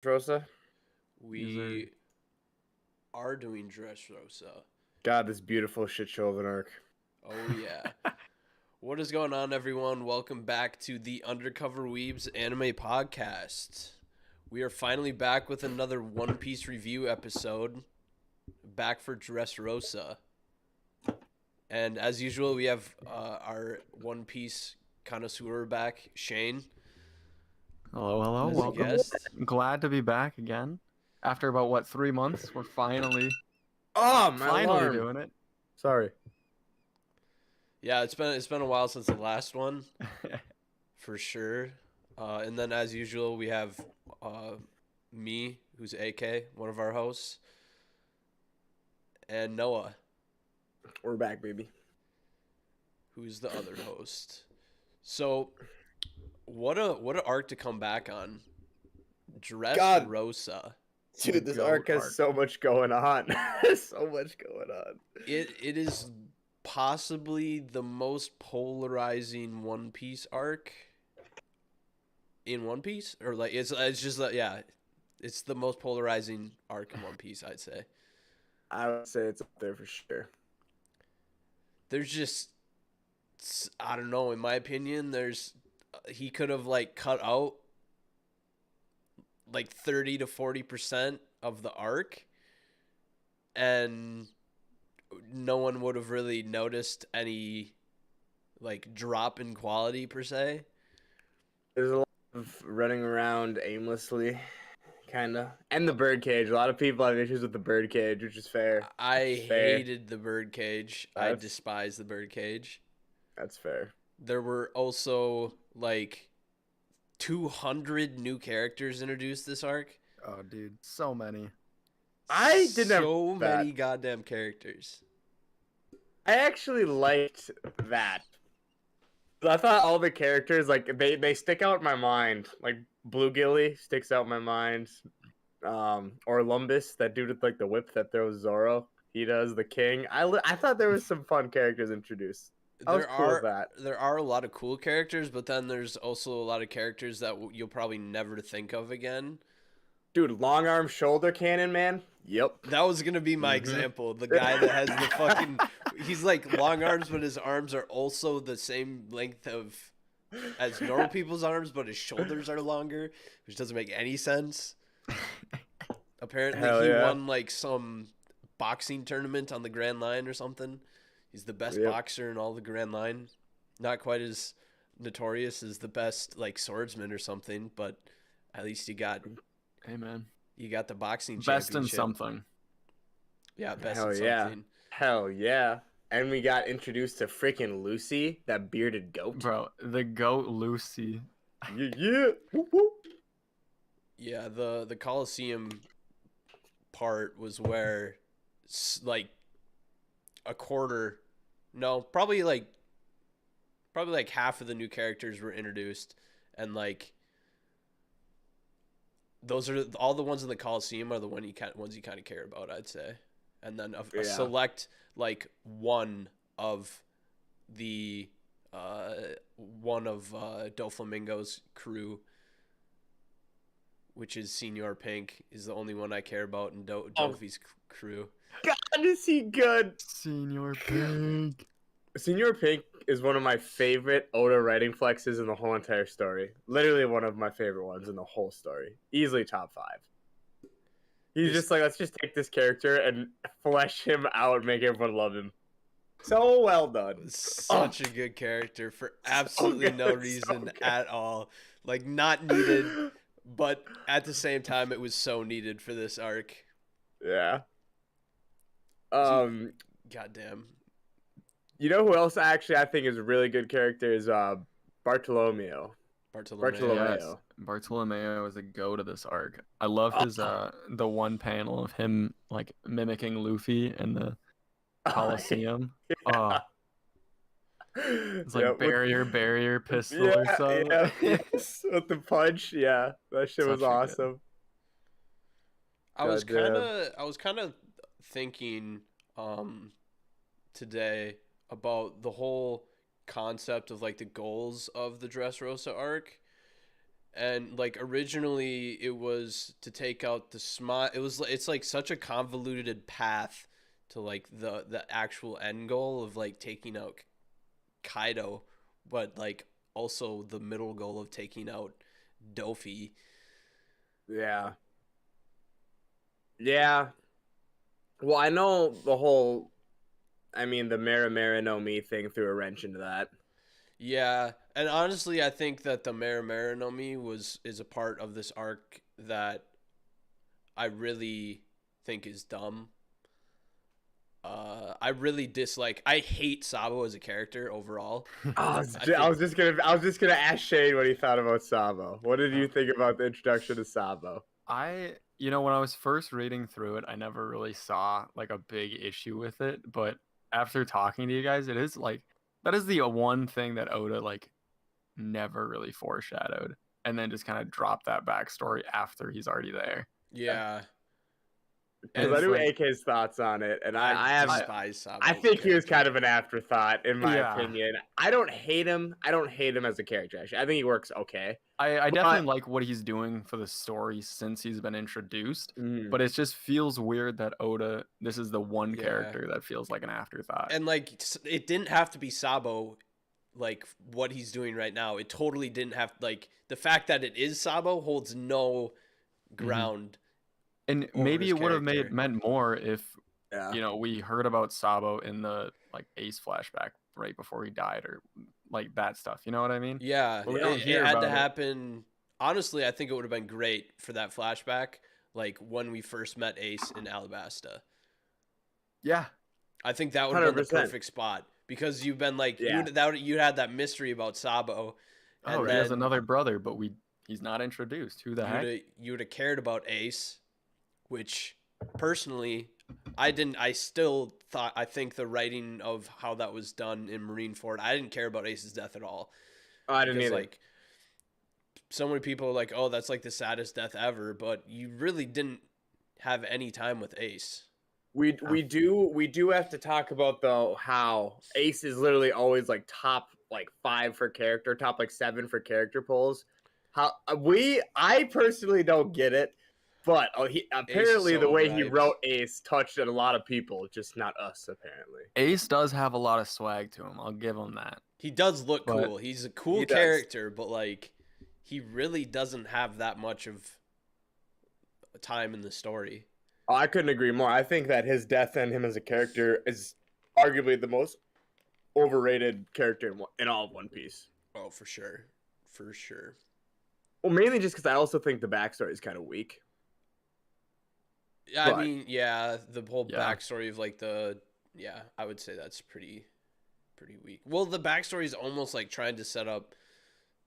Dressrosa. We are doing Dressrosa. God, this beautiful shit show of an arc. Oh yeah. What is going on, everyone? Welcome back to the Undercover Weebs anime podcast. We are finally back with another One Piece review episode. Back for Dressrosa. And as usual, we have our One Piece connoisseur back, Shane, Hello, as a welcome. guest. Glad to be back again. After about 3 months, we're finally Oh, my finally alarm. doing it. Sorry. Yeah, it's been a while since the last one, for sure. And then, as usual, we have me, who's AK, one of our hosts, and Noah, We're back, baby. who's the other host. So, what a arc to come back on. Dressrosa. Dude, this Goat arc has arc. so much going on. So much going on. It is possibly the most polarizing One Piece arc in One Piece, or like it's just yeah, it's the most polarizing arc in One Piece, I'd say. I would say it's up there for sure. There's just, I don't know, in my opinion, he could have like cut out like 30 to 40% of the arc, and no one would have really noticed any like drop in quality per se. There's a lot of running around aimlessly, kind of. And the birdcage. A lot of people have issues with the birdcage, which is fair. I Fair. hated the birdcage. I That's- despise the birdcage. That's fair. There were also like 200 new characters introduced this arc. Oh, dude, so many. I didn't have so that. many goddamn characters. I actually liked that. I thought all the characters, like, they stick out in my mind. Like, Bluegilly sticks out in my mind. Or Lumbus, that dude with, like, the whip that throws Zoro. He does the king. I thought there was some fun characters introduced. I was cool with that. There are a lot of cool characters, but then there's also a lot of characters that you'll probably never think of again. Dude, long arm shoulder cannon, man. Yep. That was gonna be my example. The guy that has the fucking, he's like long arms, but his arms are also the same length of as normal people's arms, but his shoulders are longer, which doesn't make any sense. Apparently, Hell he yeah. won like some boxing tournament on the Grand Line or something. He's the best Yep. boxer in all the Grand Line. Not quite as notorious as the best like swordsman or something, but at least Hey, man. you got the boxing Best in championship. something. Yeah, best Hell in yeah. something. Hell yeah. And we got introduced to freaking Lucy, that bearded goat. Bro, the goat Lucy. Yeah, yeah. Whoop, whoop. Yeah, the Coliseum part was where like a quarter, no, probably like half of the new characters were introduced, and like those are all the ones in the Coliseum are the ones you kind of care about, I'd say, and then a Yeah. select like one of Doflamingo's crew, which is Senor Pink, is the only one I care about in Dofi's crew. God, is he good? Senior Pig. Senor Pink is one of my favorite Oda writing flexes in the whole entire story. Literally one of my favorite ones in the whole story. Easily top 5. He's just like, let's just take this character and flesh him out and make everyone love him. So well done. Such a good character for absolutely no good, reason good. at all. Like, not needed, but at the same time, it was so needed for this arc. Yeah. Goddamn. You know who else actually I think is a really good character is Bartolomeo. Bartolomeo. Yes. Bartolomeo is a goat of this arc. I love his the one panel of him like mimicking Luffy in the Coliseum. Oh, it's like Yeah, with- barrier, pistol or something. Yeah, yes, with the punch. Yeah, that shit was Such a good- awesome. I was Goddamn. kind of thinking today about the whole concept of like the goals of the Dressrosa arc, And like originally it was to take out the smile. It's like such a convoluted path to like the actual end goal of like taking out Kaido, but like also the middle goal of taking out Dofi. Yeah. Yeah. Well, I know the whole. I mean, the Mara no Me thing threw a wrench into that. Yeah, and honestly, I think that the Mara no Mi is a part of this arc that I really think is dumb. I really dislike. I hate Sabo as a character overall. I I think I was just gonna ask Shane what he thought about Sabo. What did you think about the introduction to Sabo? When I was first reading through it, I never really saw like a big issue with it. But after talking to you guys, it is like that is the one thing that Oda like never really foreshadowed, and then just kind of dropped that backstory after he's already there. yeah, Because And I it's knew like, AK's thoughts on it, and I I have despise Sabo. I as a think he was kind character. of an afterthought in my Yeah. opinion. I don't hate him. I don't hate him as a character. Actually, I think he works okay. I But definitely like what he's doing for the story since he's been introduced, mm, but it just feels weird that Oda, this is the one Yeah. character that feels like an afterthought. And like it didn't have to be Sabo, like what he's doing right now. It totally didn't have like the fact that it is Sabo holds no ground. And over maybe his it would have character. meant more if yeah. we heard about Sabo in the like Ace flashback right before he died, or like that stuff. You know what I mean? Yeah, But we Yeah. don't it hear had to about it. happen. Honestly, I think it would have been great for that flashback, like when we first met Ace in Alabasta. Yeah, I think that would have been the 100%. perfect spot because you've been like Yeah. you had that mystery about Sabo, and oh, he has then another brother, but he's not introduced. Who the heck? you would have cared about Ace, which personally I didn't. I think the writing of how that was done in Marineford, I didn't care about Ace's death at all. Oh, I didn't Because either. like so many people are like, oh, that's like the saddest death ever, but you really didn't have any time with Ace. We do have to talk about though how Ace is literally always like top like 5 for character, top like 7 for character polls. How I personally don't get it, but he apparently so the way he overhyped. wrote Ace touched a lot of people, just not us apparently. Ace does have a lot of swag to him. I'll give him that. He does look But- cool. He's a cool He does. character, but like he really doesn't have that much of time in the story. Oh, I couldn't agree more. I think that his death and him as a character is arguably the most overrated character in all of One Piece. Oh, for sure. For sure. Well, mainly just because I also think the backstory is kind of weak. Yeah, I But- mean, yeah, the whole Yeah. backstory of like I would say that's pretty weak. Well, the backstory is almost like trying to set up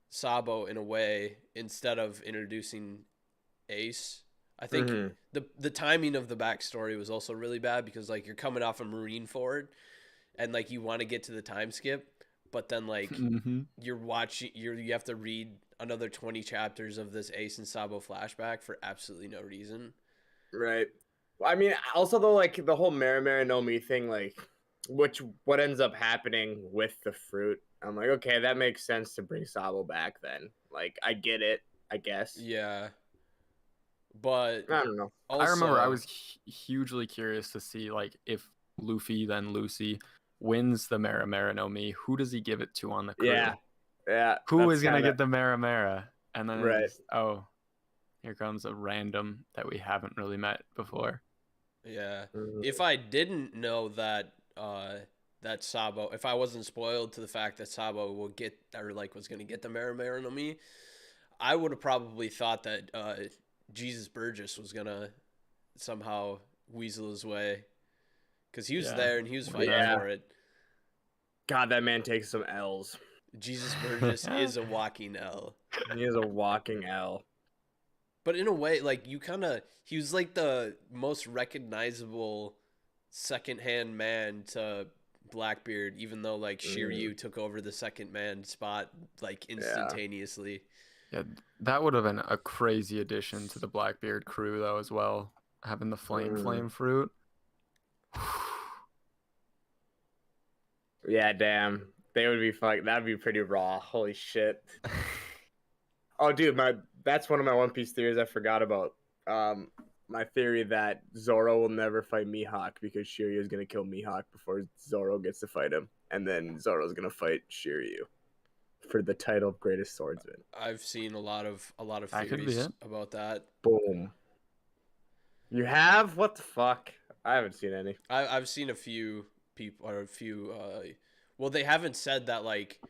Sabo in a way instead of introducing Ace. I think Mhm. the timing of the backstory was also really bad because like you're coming off a Marineford and like you want to get to the time skip, but then like Mhm. you have to read another 20 chapters of this Ace and Sabo flashback for absolutely no reason. Right. Well, I mean, also though, like the whole Mara no Me thing, like, what ends up happening with the fruit? I'm like, okay, that makes sense to bring Sabo back. Then, like, I get it, I guess. Yeah. But I don't know. also, I remember I was hugely curious to see like if Luffy then Lucy wins the Mara no Mi, who does he give it to on the crew? Yeah. Yeah. Who that's is gonna kinda- get the Mara? And then Right. here comes a random that we haven't really met before. yeah. Mhm. If I didn't know that that Sabo, if I wasn't spoiled to the fact that Sabo will get or like was gonna get the Mara no Mi, I would have probably thought that Jesus Burgess was gonna somehow weasel his way because he was Yeah. there and he was fighting Yeah. for it. God, that man takes some L's. Jesus Burgess is a walking L. He is a walking L. But in a way, like he was like the most recognizable second-hand man to Blackbeard, even though like Shiryu took over the second man spot like instantaneously. Yeah, that would have been a crazy addition to the Blackbeard crew though as well. Having the flame fruit. Yeah, damn. They would be that'd be pretty raw. Holy shit. Oh, dude, that's one of my One Piece theories I forgot about. My theory that Zoro will never fight Mihawk because Shiryu is gonna kill Mihawk before Zoro gets to fight him, and then Zoro's gonna fight Shiryu for the title of greatest swordsman. I've seen a lot of That could be theories it. about that. Boom. You have? What the fuck? I haven't seen any. I've seen a few people or well, they haven't said that like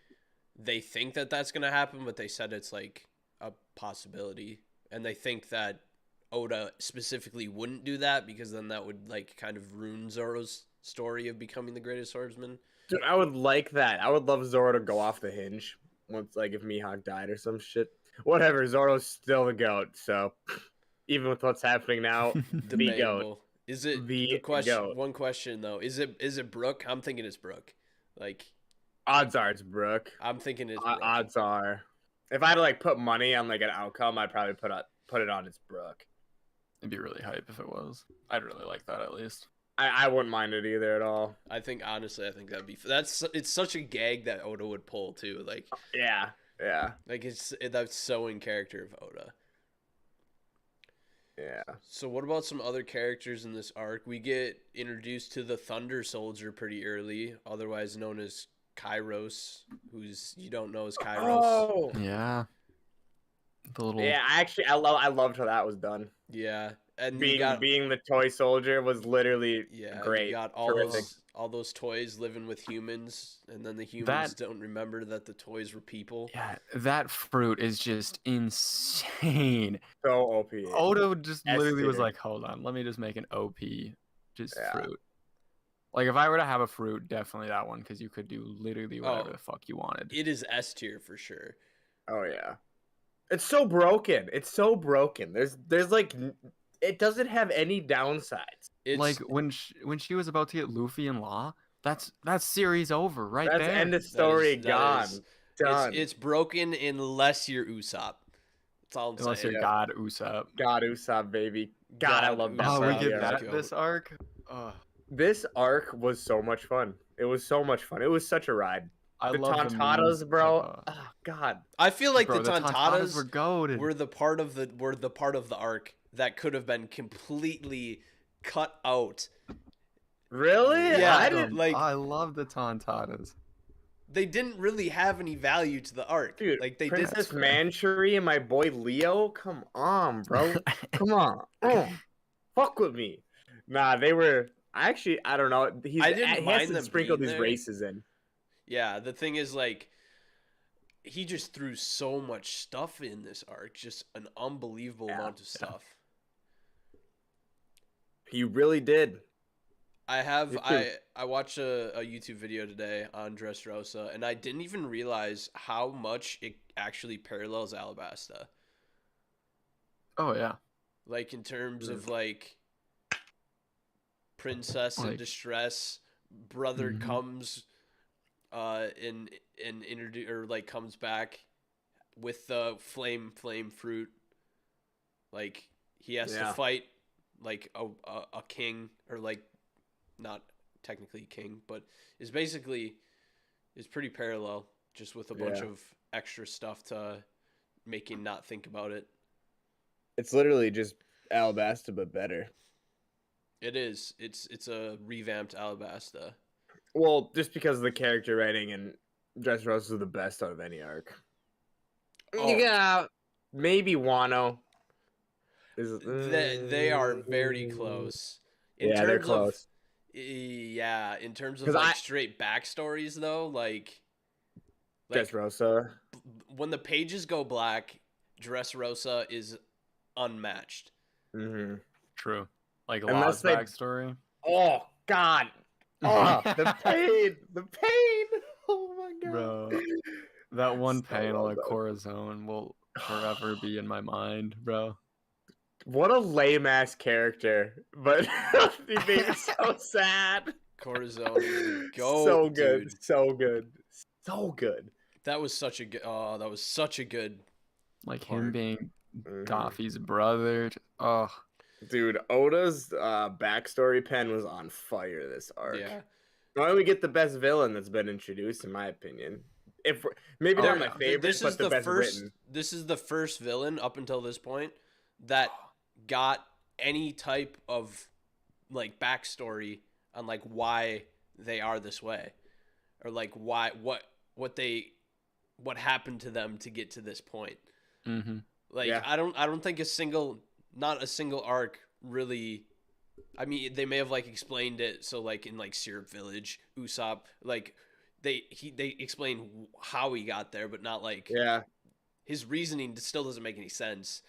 they think that that's gonna happen, but they said it's like a possibility, and they think that Oda specifically wouldn't do that because then that would like kind of ruin Zoro's story of becoming the greatest swordsman. Dude, I would like that. I would love Zoro to go off the hinge once, like, if Mihawk died or some shit. Whatever, Zoro's still the GOAT, so even with what's happening now, the GOAT. Debatable. Is it The question? GOAT. One question though. Is it Brooke? I'm thinking it's Brooke. Like Odds are it's Brooke. I'm thinking it's Brooke. Odds are. If I had to, like, put money on, like, an outcome, I'd probably put it on it's Brooke. It'd be really hype if it was. I'd really like that at least. I wouldn't mind it either at all. I think that'd be it's such a gag that Oda would pull too. Like Yeah. like that's so in character of Oda. Yeah. So what about some other characters in this arc? We get introduced to the Thunder Soldier pretty early, otherwise known as Kairos, who's you don't know as Kairos. Oh. Yeah. The little. Yeah, I loved how that was done. Yeah. And Being the toy soldier was literally great. You got all those toys living with humans, and then the humans don't remember that the toys were people. Yeah, that fruit is just insane. So OP. Oda just literally was S-tier. like, hold on, let me just make an OP fruit. Like, if I were to have a fruit, definitely that one, because you could do literally whatever the fuck you wanted. It is S tier for sure. Oh yeah. It's so broken. There's like, it doesn't have any downsides. It's like when she was about to get Luffy and Law, that's series over right That's there. end of story. Gone. Done. It's broken unless you're Usopp. That's all I'm Unless saying. you're God Usopp. God Usopp, baby. God, I love that. Oh, we Usopp, get yeah. that this arc. This arc was so much fun. It was so much fun. It was such a ride. The love the Tontatas, memes bro. of, Oh God. I feel like bro, the Tontatas were goated. were the part of the arc that could have been completely cut out. Really? Yeah, I didn't like I love the Tontatas. they didn't really have any value to the arc. Dude, like they Princess did. Manchury and my boy Leo. Come on, bro. Come on. Fuck with me. Nah, they were. I don't know. He didn't mind has to them sprinkle being these there. races in. Yeah, the thing is, like, he just threw so much stuff in this arc, just an unbelievable amount of stuff. He really did. I watched a YouTube video today on Dressrosa, and I didn't even realize how much it actually parallels Alabasta. Oh yeah. Like in terms of like princess in distress, brother comes and introduce or like comes back with the flame fruit. Like he has to fight like a king, or like not technically king, but is pretty parallel, just with a bunch of extra stuff to make you not think about it. It's literally just Alabasta, but better. It is. It's a revamped Alabasta. Well, just because the character writing in Dressrosa is the best out of any arc. Oh. Yeah, maybe Wano. They are very close. They're close. In terms of like straight backstories, though, like Dressrosa. When the pages go black, Dressrosa is unmatched. Mm-hmm. True. Like Law's backstory. Oh God. Oh, the pain. Oh my God. Bro, that one So panel well at done. Corazon will forever be in my mind, bro. What a lame ass character, but he made me so sad. Corazon is the goat, So good, dude. so good. That was such a good. Oh, that was such a good. Like part. him being Doffy's brother. Oh, dude, Oda's backstory pen was on fire this arc. Yeah. Not only we get the best villain that's been introduced, in my opinion, if maybe Oh, not my yeah. favorite, This but is the the best first. written. This is the first villain up until this point that got any type of like backstory on like why they are this way, or like why what happened to them to get to this point. Mm-hmm. Like Yeah. I don't think not a single arc really. I mean, they may have like explained it. So like in like Syrup Village, Usopp, like they explain how he got there, but not like Yeah. his reasoning still doesn't make any sense.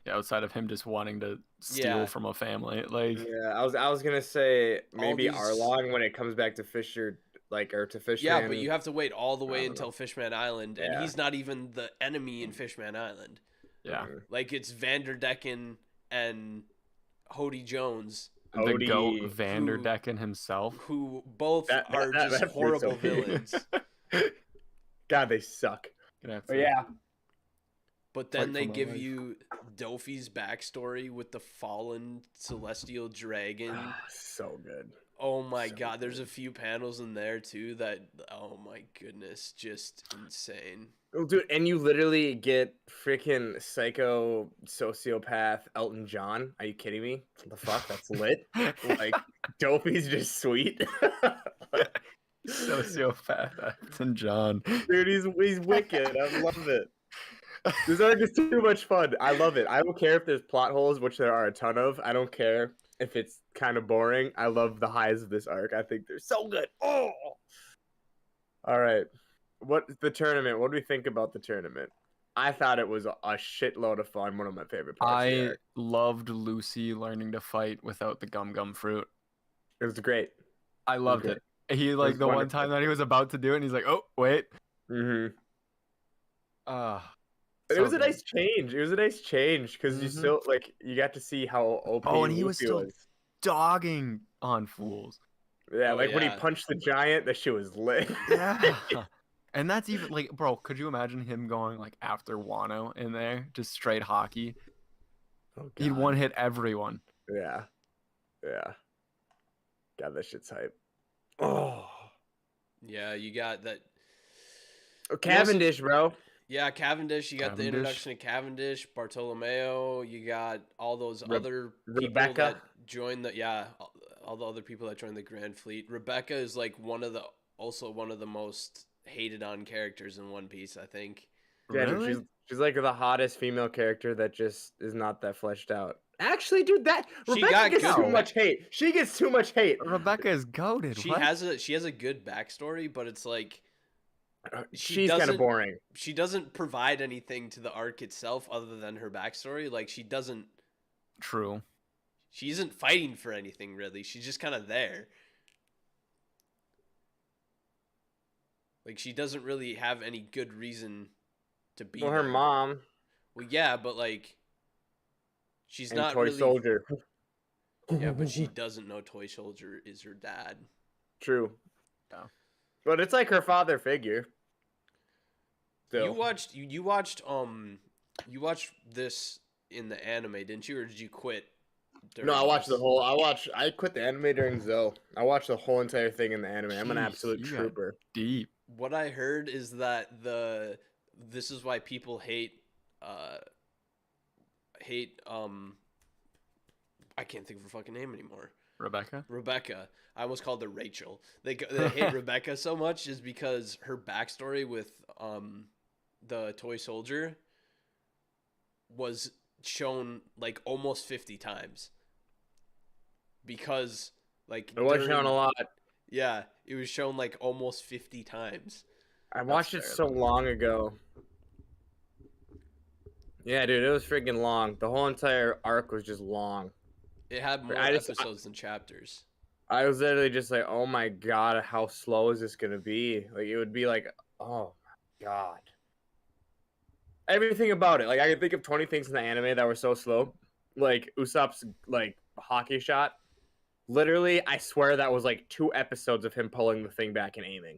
Yeah, outside of him just wanting to steal Yeah. from a family, like Yeah. I was gonna say All maybe these- Arlong when it comes back to Fisher, like or to Fishman. Yeah, but you have to wait all the I way don't until know. Fishman Island, and Yeah. he's not even the enemy in Fishman Island. yeah, Like it's Vanderdecken and Hody Jones, the goat Hody. Vanderdecken himself. who both That- are that- just that's horrible pretty villains. God, they suck. Gonna have But to- yeah. But then Fight they for my give life. you Dofi's backstory with the fallen celestial dragon. So good. Oh my So god, there's good. a few panels in there too that, oh my goodness, just insane. Oh, dude, and you literally get freaking psycho sociopath Elton John. Are you kidding me? What the fuck? That's lit. Like, Dopey's just sweet. Sociopath Elton John. Dude, he's wicked. I love it. This arc is too much fun. I love it. I don't care if there's plot holes, which there are a ton of. I don't care if it's kind of boring. I love the highs of this arc. I think they're so good. Oh. All right. What the tournament? What do we think about the tournament? I thought it was a shitload of fun. One of my favorite parts. Of the I arc. loved Lucy learning to fight without the gum fruit. It was great. I loved great. it. He like was the one wonderful. time that he was about to do it, and he's like, "Oh, wait." Mm-hmm. It So was a good. nice change. It was a nice change because you Mhm. still like you got to see how OP Oh, and he was Luffy still dogging on fools. Yeah, Oh, like when he yeah. punched the giant, that shit was lit. Yeah. And that's even like, bro, could you imagine him going like after Wano in there, just straight hockey? Oh, He'd God. one hit everyone. Yeah. Yeah. God, that shit's hype. Oh. Yeah, you got that. Cavendish, bro. Yeah, Cavendish. You got the Cavendish. introduction of Cavendish, Bartolomeo. You got all those Re- other people Rebecca. that joined the all the other people that joined the Grand Fleet. Rebecca is like one of the most hated on characters in One Piece, I think. Yeah, dude, Really? she's like the hottest female character that just is not that fleshed out. Actually, dude, that She Rebecca got gets good too back- much hate. She gets too much hate. Rebecca is goaded. She what? has a good backstory, but it's like She's kind of doesn't- boring. she doesn't provide anything to the arc itself other than her backstory. Like she isn't fighting for anything really. She's just kind of there. Like she doesn't really have any good reason to be Well, her there. mom Well, yeah, but like she's and not Toy really. Soldier. Yeah, but she doesn't know Toy Soldier is her dad. True. Yeah. But it's like her father figure. Still. You watched this in the anime, didn't you, or did you quit? No, I watched this? the whole. I quit the anime during Zoe. I watched the whole entire thing in the anime. I'm an Jeez, absolute you got trooper. Deep. What I heard is that this is why people hate I can't think of her fucking name anymore. Rebecca? Rebecca. I almost called her Rachel. They hate Rebecca so much is because her backstory with the toy soldier was shown like almost 50 times. Because like It was shown a lot. Yeah, it was shown like almost 50 times. I watched it fair, so long ago. Yeah, dude, it was freaking long. The whole entire arc was just long. It had more I just- episodes than chapters. I was literally just like, oh my god, how slow is this gonna be? Like, it would be like, oh my god. Everything about it. Like, I can think of 20 things in the anime that were so slow. Like, Usopp's, like, hockey shot. Literally, I swear that was, like, 2 episodes of him pulling the thing back and aiming.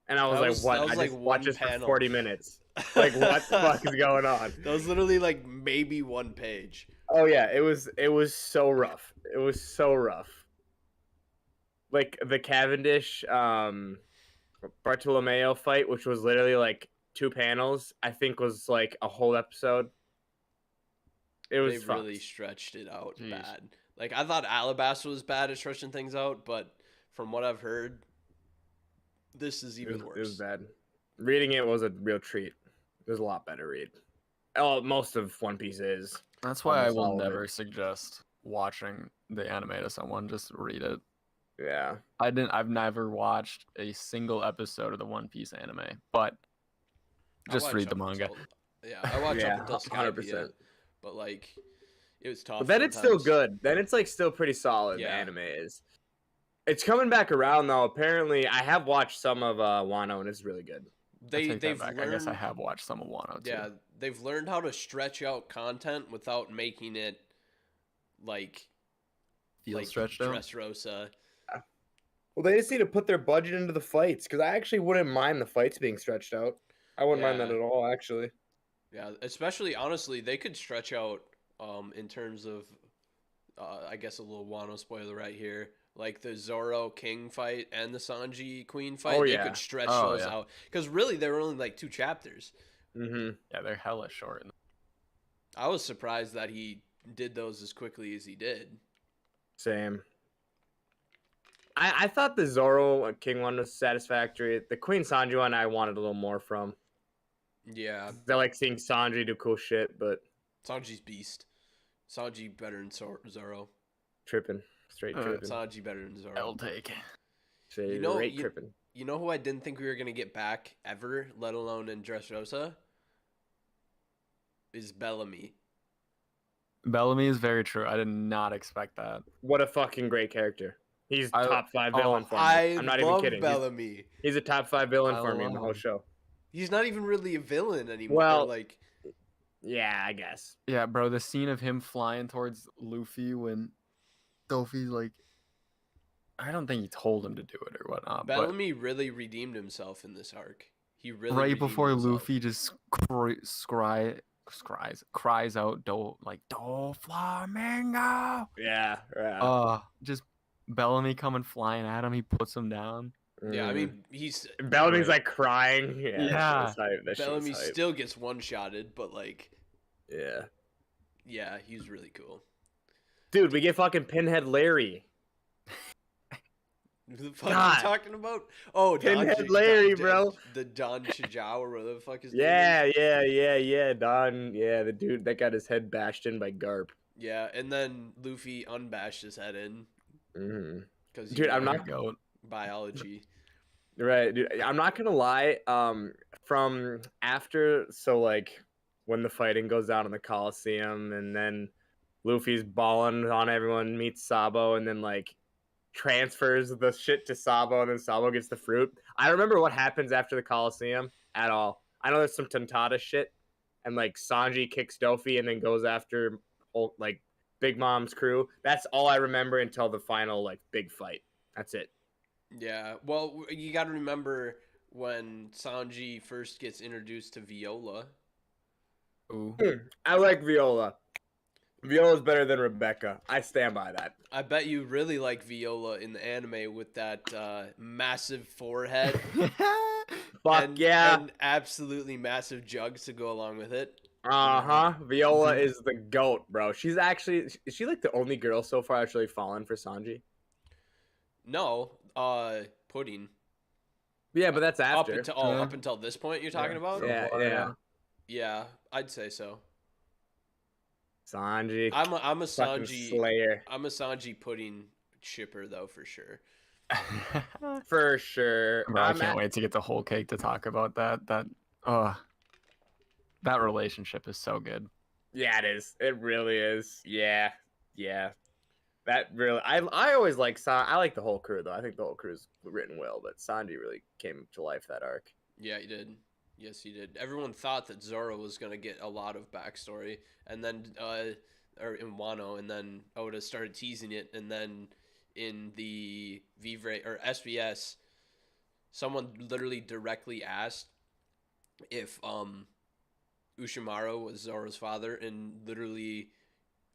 And I was That like, was- what? that was, I like, just one watched this panel. for 40 minutes. Like, what the fuck is going on? That was literally like maybe one page. Oh yeah, it was so rough. It was so rough. Like the Cavendish Bartolomeo fight, which was literally like 2 panels, I think was like a whole episode. It They was really fucked. stretched it out Jeez. bad. Like I thought Alabaster was bad at stretching things out, but from what I've heard, this is even worse. It was bad. Reading it was a real treat. It was a lot better read. Oh, most of One Piece is. That's why I Almost will all of never it. suggest watching the anime to someone. Just read it. Yeah. I've never watched a single episode of the One Piece anime, but I just watched read the up manga. until- yeah, I watched Yeah, up until 100%. Skypiea, but like it was tough. But then it's still sometimes. good. Then it's like still pretty solid. The Yeah. anime is. It's coming back around though. Apparently, I have watched some of Wano and it's really good. I take that They've back. learned. I guess I have watched some of Wano too. Yeah, they've learned how to stretch out content without making it like Feel stretched out. Dressrosa. Well, they just need to put their budget into the fights because I actually wouldn't mind the fights being stretched out. I wouldn't mind that Yeah. at all, actually. Yeah, especially honestly, they could stretch out in terms of I guess a little Wano spoiler right here. Like the Zoro King fight and the Sanji Queen fight, Oh, they yeah. could stretch Oh, those yeah. out because really they were only like 2 chapters. Mm-hmm. Yeah, they're hella short. I was surprised that he did those as quickly as he did. Same. I thought the Zoro King one was satisfactory. The Queen Sanji one I wanted a little more from. Yeah, I like seeing Sanji do cool shit, but Sanji's beast. Sanji better than Zoro. tripping. Straight tripping. Sanji better than Zoro. I'll take. Straight You know- right you- tripping. You know who I didn't think we were gonna get back ever, let alone in Dressrosa? Is Bellamy. Bellamy is very true. I did not expect that. What a fucking great character. He's I- top 5 oh, villain for me. I'm not even love kidding. Bellamy. He's a top 5 villain I for me in the love whole him. show. He's not even really a villain anymore. Well- like Yeah, I guess. Yeah, bro, the scene of him flying towards Luffy when Luffy's like, I don't think he told him to do it or whatnot. Bellamy really redeemed himself in this arc. He really But right redeemed before himself. Luffy just cries out, Do Flamingo. Yeah. Just Bellamy coming flying at him. He puts him down. Yeah, I Mhm. mean he's Bellamy's like crying. Yeah. Yeah. That shit was Bellamy hype. still gets one-shotted, but like Yeah. yeah, he's really cool. Dude, we get fucking Pinhead Larry. Who the fuck God. are you talking about? Oh, Pinhead Larry, bro. The Don Chijao or whatever the fuck his Yeah, name is. yeah. Don, yeah, the dude that got his head bashed in by Garp. Yeah, and then Luffy unbashed his head in hmm because Dude, I'm not- Goat. biology. Right, dude. I'm not gonna lie. From after, so like when the fighting goes down in the Coliseum, and then Luffy's balling on everyone, meets Sabo, and then like transfers the shit to Sabo, and then Sabo gets the fruit. I don't remember what happens after the Coliseum at all. I know there's some Tontada shit, and like Sanji kicks Dofi, and then goes after like Big Mom's crew. That's all I remember until the final like big fight. That's it. Yeah, well, you got to remember when Sanji first gets introduced to Viola. Ooh. I like Viola. Viola's better than Rebecca. I stand by that. I bet you really like Viola in the anime with that massive forehead Fuck and, yeah. and absolutely massive jugs to go along with it. Viola is the goat, bro. She's actually, is she like the only girl so far actually fallen for Sanji? No, Pudding. Yeah, but that's after. Up until this point you're talking about? Yeah. Yeah, I'd say so. Sanji. I'm a fucking Sanji Slayer. I'm a Sanji Pudding shipper though for sure. For sure. Bro, I can't wait to get the whole cake to talk about that. That relationship is so good. Yeah, it is. It really is. Yeah. That really, I always like I like the whole crew though. I think the whole crew is written well, but Sanji really came to life that arc. Yeah, he did. Yes, he did. Everyone thought that Zoro was gonna get a lot of backstory, and then or in Wano, and then Oda started teasing it, and then in the Vivre or SBS, someone literally directly asked if Ushimaru was Zoro's father, and literally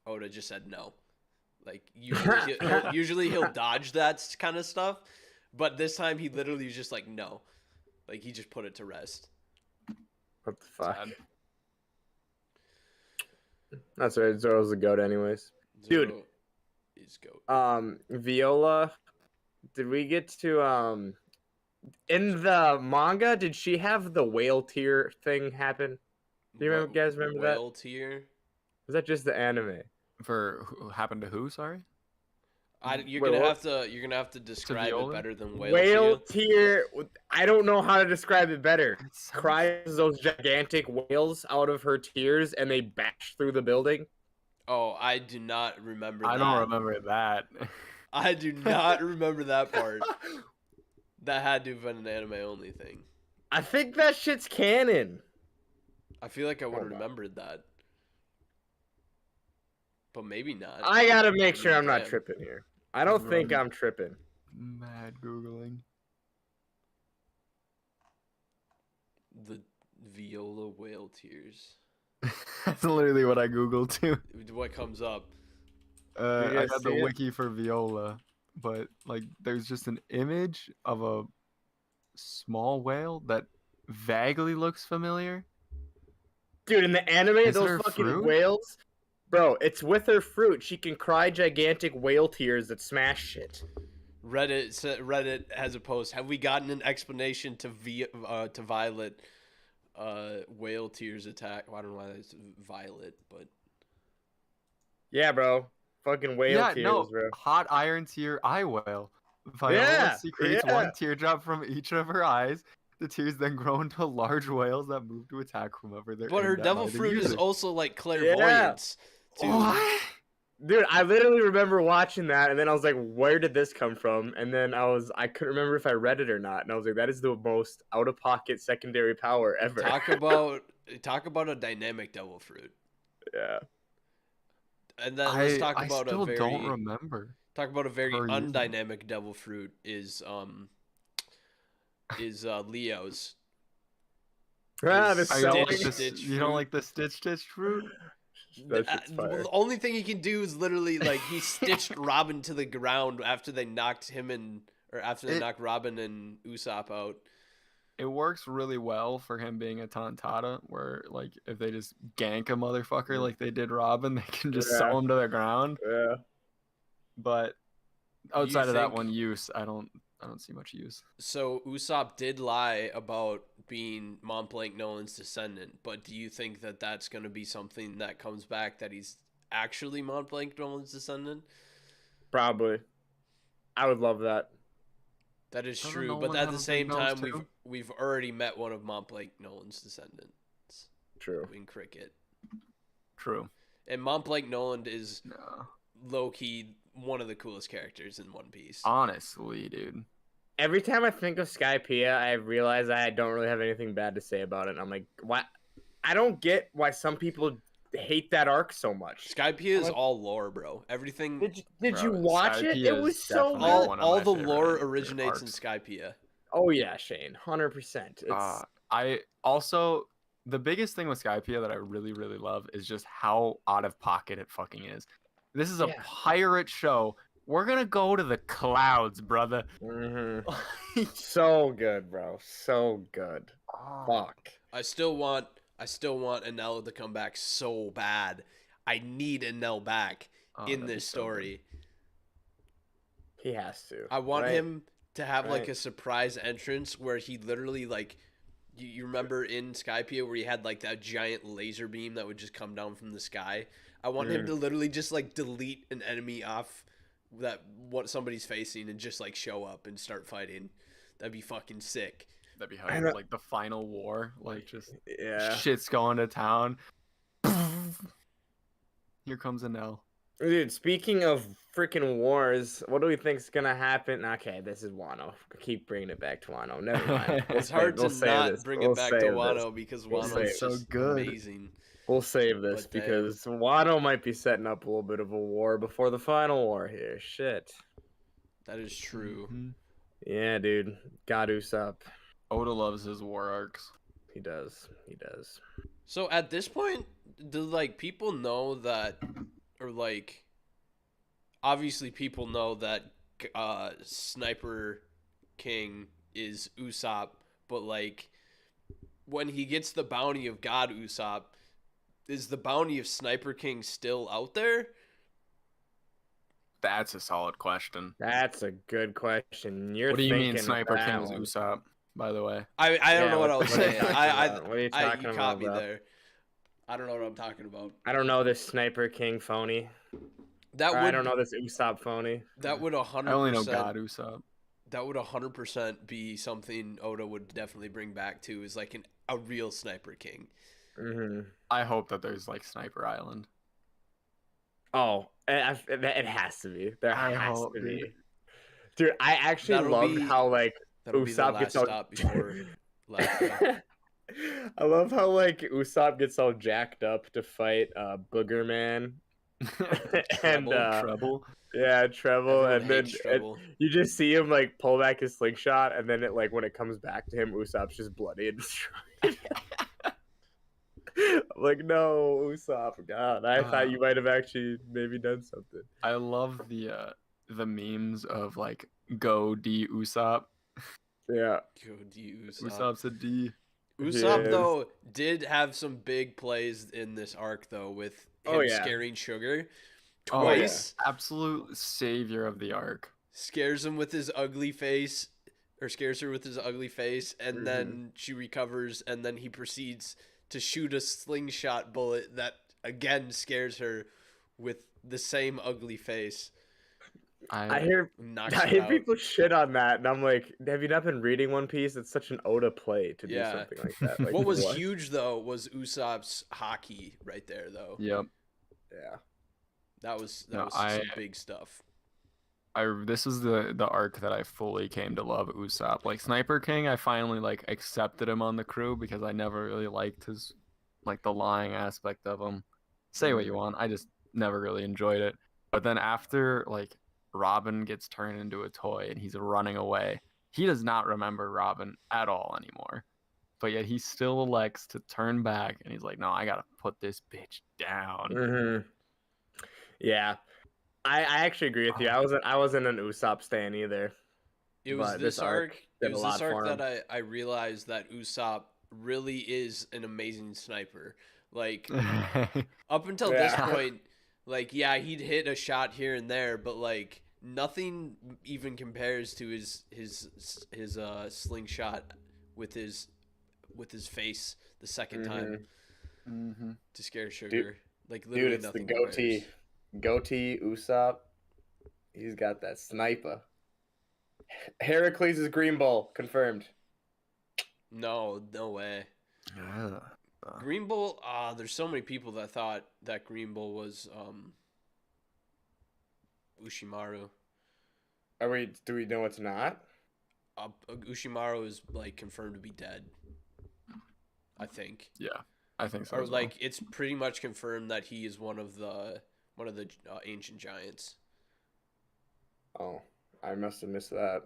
Oda just said no. Like usually he'll dodge that kind of stuff, but this time he literally was just like no. Like he just put it to rest. What the fuck? Sad. That's right. Zoro's the goat, anyways. Dude. Zoro is goat. Viola. Did we get to in the manga? Did she have the whale tear thing happen? Do you remember, guys? Remember that? Whale tear? Was that just the anime? For who happened to who? Sorry. You're Wait, gonna what? have to describe it Viola? better than Whale tear. I don't know how to describe it better. It sounds- Cries those gigantic whales out of her tears, and they bash through the building. Oh, I do not remember that. I don't remember that. I do not remember that part. That had to have been an anime only thing. I think that shit's canon. I feel like I would have Hold on. remembered that. But maybe not. I gotta make sure I'm not Damn. tripping here. I don't think I'm tripping. Mad googling. The Viola whale tears. That's literally what I googled too. What comes up? You I guys got see the it? wiki for Viola, but like there's just an image of a small whale that vaguely looks familiar. Dude, in the anime, Is those there fucking fruit? whales. Bro, it's with her fruit. She can cry gigantic whale tears that smash shit. Reddit has a post. Have we gotten an explanation to Violet whale tears attack? Well, I don't know why that's Violet, but Yeah, bro. Fucking whale Yeah, tears, no, bro. hot iron tear eye whale. Viola Yeah, secretes yeah. one teardrop from each of her eyes. The tears then grow into large whales that move to attack whomever they're her aimed at devil by the fruit is user. also like clairvoyance too. What? Dude, I literally remember watching that, and then I was like, where did this come from? And then I couldn't remember if I read it or not. And I was like, that is the most out-of-pocket secondary power ever. Talk about a dynamic devil fruit. Yeah. And then let's I talk still don't remember. about a very her using it. undynamic devil fruit is Leo's. Ah, Is the I don't selling. like this. Stitch You don't fruit. like the stitch fruit? That shit's fire. The only thing he can do is literally like he stitched Robin to the ground after they knocked knocked Robin and Usopp out. It works really well for him being a Tontata, where like if they just gank a motherfucker like they did Robin, they can just Yeah. sew him to the ground. Yeah. But outside of that think- one use, I don't see much use. So Usopp did lie about being Mont Blanc Nolan's descendant, but do you think that that's going to be something that comes back, that he's actually Mont Blanc Nolan's descendant? Probably. I would love that. That is Doesn't true, Nolan but at have the a big same nose time, too? we've already met one of Mont Blanc Nolan's descendants True. in Cricket, True. and Mont Blanc Nolan is No. low key one of the coolest characters in One Piece. Honestly, dude. Every time I think of Skypiea, I realize I don't really have anything bad to say about it. And I'm like, why? I don't get why some people hate that arc so much. Skypiea is Like- all lore, bro. Everything, Did you Bro, watch it? Skypiea It was is so definitely good. one of all my the favorite lore arcs. originates in Skypiea. Oh yeah, Shane, 100%. It's I also the biggest thing with Skypiea that I really really love is just how out of pocket it fucking is. This is a Yeah. pirate show. We're gonna go to the clouds, brother. so good, bro. So good. Fuck. I still want Enel to come back so bad. I need Enel back in That'd be this so good. story. He has to. I want right? him to have like Right. a surprise entrance where he literally like you remember in Skypiea where he had like that giant laser beam that would just come down from the sky. I want him to literally just like delete an enemy off that what somebody's facing and just like show up and start fighting. That'd be fucking sick. That'd be I hype. know- Like the final war, like just Yeah. shit's going to town. Here comes Enel. Dude, speaking of freaking wars, what do we think's gonna happen? Okay, this is Wano. Keep bringing it back to Wano. Never mind. It's hard We'll to save not this. bring We'll it back to save Wano this. because We'll Wano save is it. So just good. amazing. We'll save this But damn. because Wano might be setting up a little bit of a war before the final war here. Shit. That is true. Mhm. Yeah, dude. Got Usopp. Oda loves his war arcs. He does. He does. So at this point, do like people know that, or like, obviously people know that Sniper King is Usopp, but like when he gets the bounty of God Usopp, is the bounty of Sniper King still out there? That's a solid question. That's a good question. You're What do you mean thinking Sniper that King's one. Usopp, by the way? I don't Yeah, know what I was what are you saying. talking about? What are you I talking you about, caught me bro? there. I don't know what I'm talking about. I don't know this Sniper King phony. That Or would I don't know this Usopp phony. that would I only know 100% God Usopp. that would 100% be something Oda would definitely bring back too, is like a real Sniper King. Mm-hmm. I hope that there's like Sniper Island. Oh, it has to be. There I has hope, to dude. be. Dude, I actually That'll loved be how like that'll be the Usopp last gets all. stop before last stop. I love how like Usopp gets all jacked up to fight Booger Man and Treble. Treble. yeah, Treble, Everyone and then hates Treble. you just see him like pull back his slingshot, and then it like when it comes back to him, Usopp's just bloody and destroyed. I'm like, no, Usopp, God, I thought you might have actually maybe done something. I love the memes of like Go D Usopp. Yeah, Go D Usopp. Usopp's a D. Usopp is. though did have some big plays in this arc though, with him Oh, yeah. scaring Sugar Oh, twice. Absolute savior of the arc. Scares him with his ugly face, or scares her with his ugly face, and then she recovers, and then he proceeds to shoot a slingshot bullet that again scares her with the same ugly face. I hear Knocks I her hear out. people shit on that, and I'm like, have you not been reading One Piece? It's such an Oda play to do Yeah. something like that. Like, What was huge though was Usopp's hockey right there though. Yep. Yeah. That was No, some big stuff. This was the arc that I fully came to love Usopp. Like Sniper King, I finally like accepted him on the crew because I never really liked his like the lying aspect of him. Say what you want, I just never really enjoyed it. But then after like Robin gets turned into a toy and he's running away, he does not remember Robin at all anymore. But yet he still elects to turn back and he's like, no, I gotta put this bitch down. Mm-hmm. Yeah. I actually agree with you. I wasn't an Usopp stan either. It was But this arc. did It was a lot this arc for him. that I realized that Usopp really is an amazing sniper. Like up until this Yeah. point, like yeah, he'd hit a shot here and there, but like nothing even compares to his slingshot with his face the second time to scare Sugar. Like literally Dude, it's the nothing goatee. compares. Goatee Usopp. He's got that sniper. Heracles' Green Bull confirmed. No way. Green Bull, there's so many people that thought that Green Bull was Ushimaru. Do we know it's not? Ushimaru is like confirmed to be dead. I think. Yeah, I think so. Or as well. like it's pretty much confirmed that he is one of the ancient giants. Oh, I must have missed that.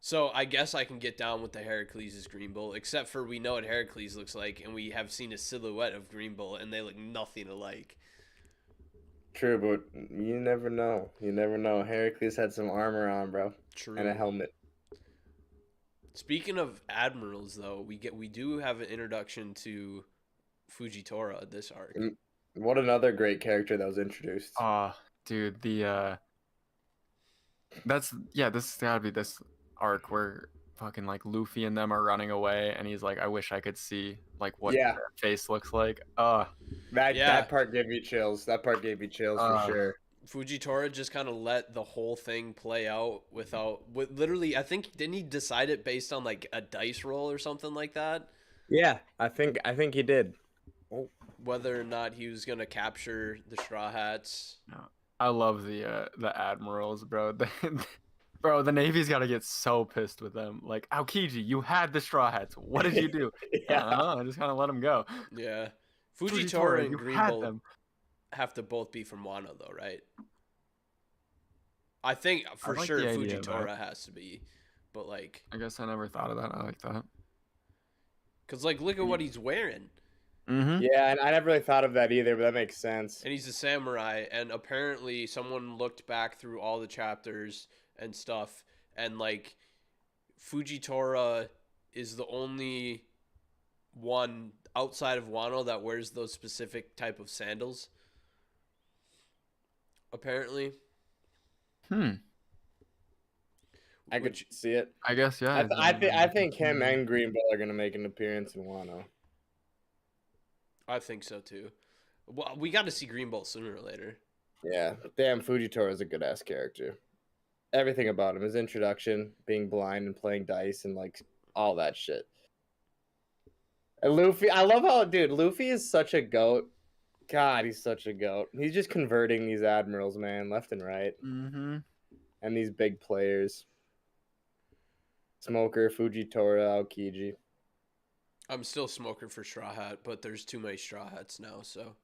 So I guess I can get down with the Heracles' Green Bull, except for we know what Heracles looks like, and we have seen a silhouette of Green Bull, and they look nothing alike. True, but you never know. You never know. Heracles had some armor on, bro. True. And a helmet. Speaking of admirals, though, we do have an introduction to Fujitora this arc. What another great character that was introduced. Dude, this gotta be this arc where fucking like Luffy and them are running away, and he's like, I wish I could see like what their face looks like. That part gave me chills. That part gave me chills for sure. Fujitora just kind of let the whole thing play out literally, I think, didn't he decide it based on like a dice roll or something like that? Yeah, I think he did. Whether or not he was gonna capture the Straw Hats. I love the admirals, bro. Bro, the Navy's got to get so pissed with them. Like, Aokiji, you had the Straw Hats. What did you do? I just kind of let them go. Yeah. Fujitora and Green Bull them. have to both be from Wano, though, right? I think for like sure the idea, Fujitora has to be. But, like... I guess I never thought of that. I like that. Because, like, look at what he's wearing. Mm-hmm. Yeah, and I never really thought of that either, but that makes sense. And he's a samurai, and apparently someone looked back through all the chapters and stuff, and like Fujitora is the only one outside of Wano that wears those specific type of sandals. Apparently, I could which see it. I guess yeah. I think him and Green Ball are gonna make an appearance in Wano. I think so too. Well, we got to see Green Bolt sooner or later. Yeah, damn, Fujitora is a good ass character. Everything about him, his introduction, being blind and playing dice, and like all that shit. And Luffy, I love how, dude, Luffy is such a goat. God, he's such a goat. He's just converting these admirals, man, left and right, Mm-hmm. and these big players. Smoker, Fujitora, Aokiji. I'm still smoker for Straw Hat, but there's too many Straw Hats now. So,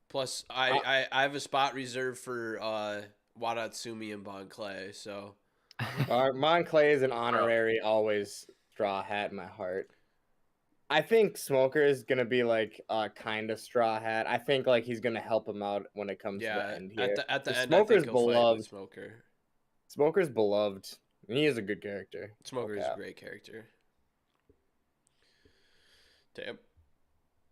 plus I have a spot reserved for Wadatsumi and Bon Clay. So, Monclay is an honorary, always straw hat in my heart. I think Smoker is gonna be like kind of straw hat. I think like he's gonna help him out when it comes to the yeah, end here. at the end, I Smoker's think he'll fight beloved. with Smoker. Smoker's beloved. And he is a good character. Smoker is Okay. a great character. Damn.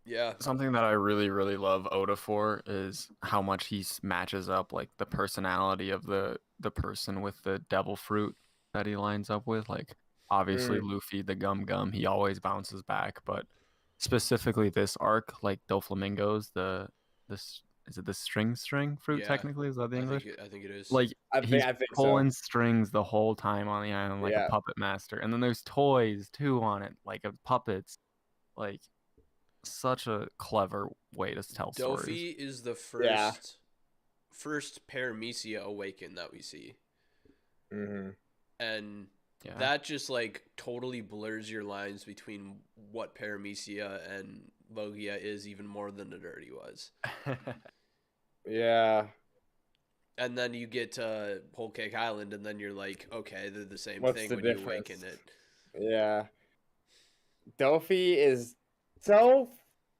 Yeah. Something that I really, really love Oda for is how much he matches up like the personality of the person with the devil fruit that he lines up with. Like obviously Luffy, the gum, he always bounces back, but specifically this arc, like Doflamingo's this is it the string fruit Yeah. technically? Is that the English? I think it is. Like I he's think so. pulling strings the whole time on the island like Yeah. a puppet master. And then there's toys too on it, like of puppets. Like such a clever way to tell stories. Dofi is the first Paramecia awaken that we see. Mm-hmm. And Yeah. that just like totally blurs your lines between what Paramecia and Logia is even more than the Dirty was. Yeah. And then you get to Whole Cake Island, and then you're like, okay, they're the same What's thing the when you difference? awaken it. Yeah. Dofi is so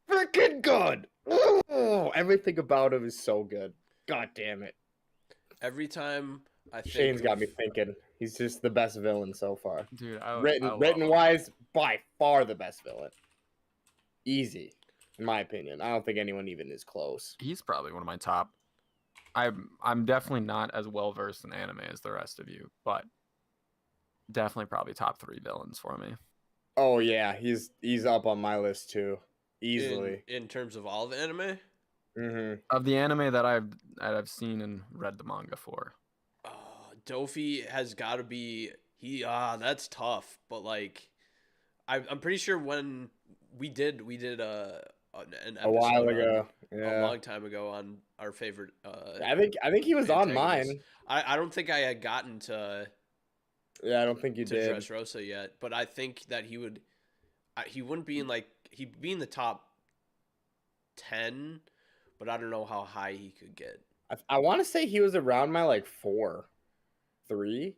freaking good. Ooh, everything about him is so good. God damn it. Every time I think Shane's got me thinking. He's just the best villain so far. Dude, Written wise, by far the best villain. Easy, in my opinion. I don't think anyone even is close. he's probably one of my top. I'm definitely not as well versed in anime as the rest of you, but definitely probably top 3 villains for me. Oh yeah, he's up on my list too, easily. in terms of all the anime. Mm-hmm. Of the anime that I've seen and read the manga for. Dofi has got to be that's tough, but like I'm pretty sure when we did an episode A while ago, a long time ago on our favorite. I think he was on antagonist. mine. I don't think I had gotten to Yeah, I don't think you did. Dressrosa yet, but I think that he wouldn't be in like he'd be in the top 10, but I don't know how high he could get. I want to say he was around my like 4, 3.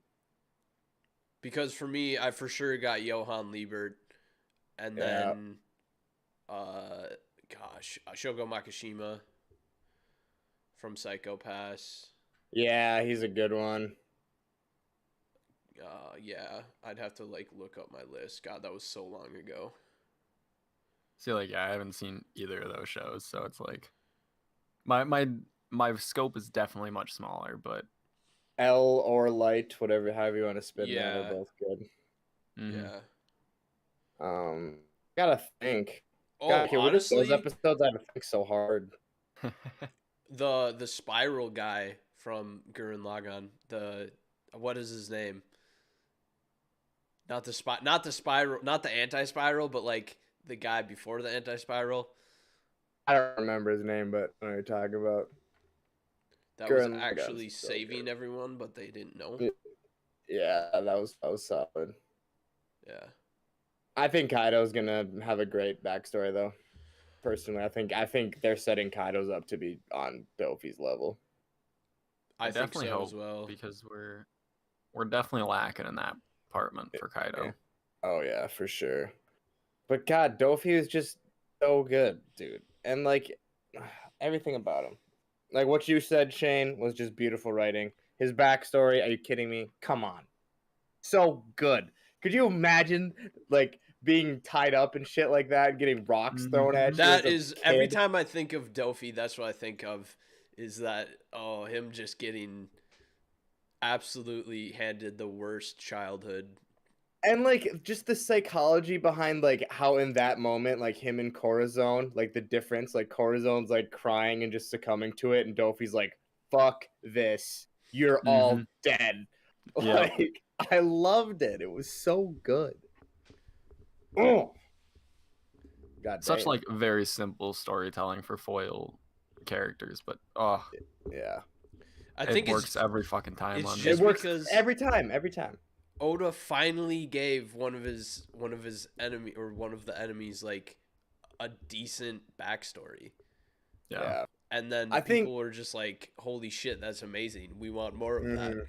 Because for me, I for sure got Johann Liebert, and then, Shogo Makishima from Psycho Pass. Yeah, he's a good one. Yeah, I'd have to like look up my list. God, that was so long ago. See, like, yeah, I haven't seen either of those shows, so it's like my scope is definitely much smaller, but L or Light, whatever, however you want to spin that, Yeah. are both good. mhm. Yeah. Gotta think. Oh, God, okay, honestly, those episodes I had to think so hard. the Spiral guy from Gurren Lagann. What is his name? Not the spiral, not the anti-spiral, but like the guy before the anti-spiral. I don't remember his name, but I know what you're talking about. That Gurren was Lagann actually is so saving good. everyone, but they didn't know. Yeah, that was solid. Yeah. I think Kaido's gonna have a great backstory, though. Personally, I think they're setting Kaido's up to be on Dofi's level. I think definitely so hope as well. because we're definitely lacking in that department for Kaido. Oh yeah, for sure. But God, Dofi is just so good, dude, and like everything about him. Like what you said, Shane, was just beautiful writing. His backstory, are you kidding me? Come on. So good. Could you imagine like being tied up and shit like that, and getting rocks thrown at you? That as a is every kid? time I think of Dofi, that's what I think of. Is that him just getting absolutely handed the worst childhood. And like just the psychology behind like how in that moment, like him and Corazon, like the difference, like Corazon's like crying and just succumbing to it, and Dofi's like, "Fuck this, you're all dead." Yeah. Like I loved it. It was so good. Oh, God Such damn. like very simple storytelling for foil characters, but Yeah. I it think works every fucking time it's on It just me. works because every time. Every time. Oda finally gave one of his enemy or one of the enemies like a decent backstory. Yeah. And then I think- people were just like, "Holy shit, that's amazing! We want more of that." Mhm.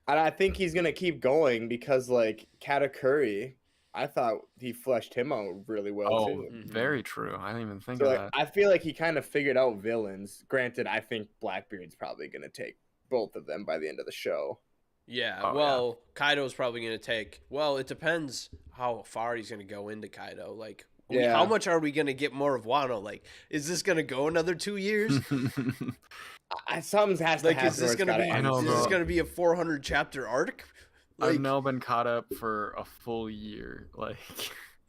And I think he's gonna keep going because like Katakuri, I thought he fleshed him out really well Oh, too. very true. I didn't even think So of like, that. I feel like he kind of figured out villains. Granted, I think Blackbeard's probably gonna take both of them by the end of the show. Yeah, Oh, well, Kaido's probably going to take. Well, it depends how far he's going to go into Kaido. Like, Yeah. how much are we going to get more of Wano? Like, is this going to go another 2 years? Something has to Like, happen. is this going to be? I know, Is this bro. going to be a 400 chapter arc? Like, I've now been caught up for a full year, like,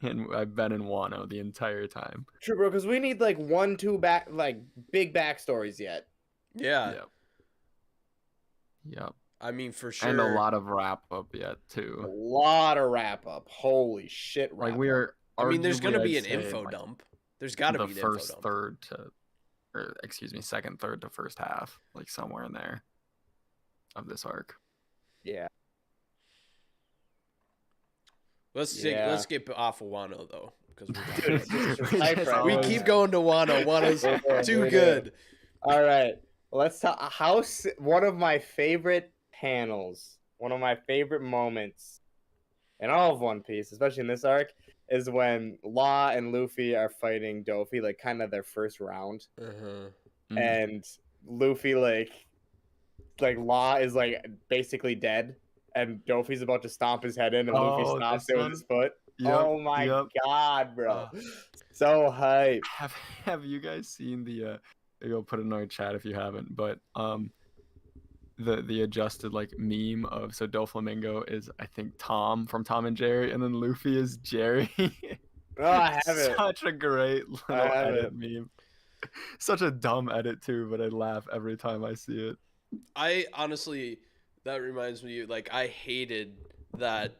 and I've been in Wano the entire time. True, bro. Because we need like 1-2 big backstories yet. yeah. Yep. I mean, for sure. And a lot of wrap up yet A too. lot of wrap up. Holy shit! Like wrap we up. are. I mean, there's going to arguably, be I'd an say, info like, dump. There's got to the be an info first dump. third to, or excuse me, second third to first half, like somewhere in there, of this arc. Yeah. Let's get off of Wano though, because we keep going to Wano. Wano's too good. All right, let's talk. One of my favorite panels, one of my favorite moments in all of One Piece, especially in this arc, is when Law and Luffy are fighting Dofi, like kind of their first round, and Luffy like Law is like basically dead, and Dofi's about to stomp his head in, and Luffy stops it with his foot. Yep, Oh my god, bro! So hype. Have you guys seen the? Maybe I'll put it in our chat if you haven't, but the adjusted like meme of so Doflamingo is I think Tom from Tom and Jerry, and then Luffy is Jerry. Oh, I have it. Such a great little edit meme. Such a dumb edit too, but I laugh every time I see it. I honestly, that reminds me, like I hated that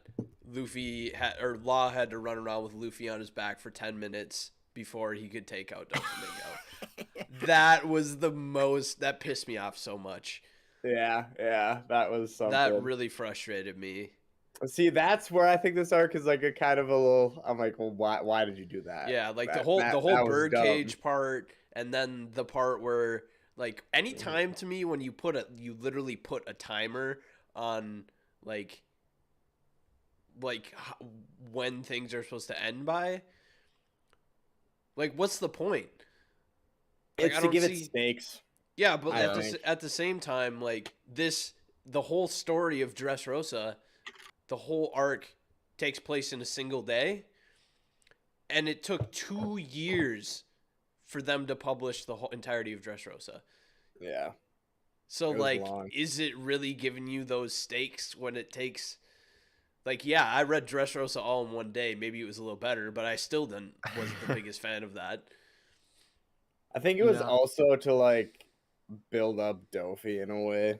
Law had to run around with Luffy on his back for 10 minutes before he could take out Doflamingo. That pissed me off so much. Yeah, that was something. That really frustrated me. See, that's where I think this arc is like a kind of a little. I'm like, well, why did you do that? Yeah, like that, the whole was birdcage dumb. part, and then the part where like anytime to me when you literally put a timer on like when things are supposed to end by. Like, what's the point? Like, It's to give it stakes. Yeah, but I at the same time, like the whole story of Dressrosa, the whole arc takes place in a single day, and it took 2 years for them to publish the whole entirety of Dressrosa. Yeah. So like, long. is it really giving you those stakes when it takes? Like, yeah, I read Dressrosa all in one day. Maybe it was a little better, but I still wasn't the biggest fan of that. I think it was also to like build up Dofi in a way.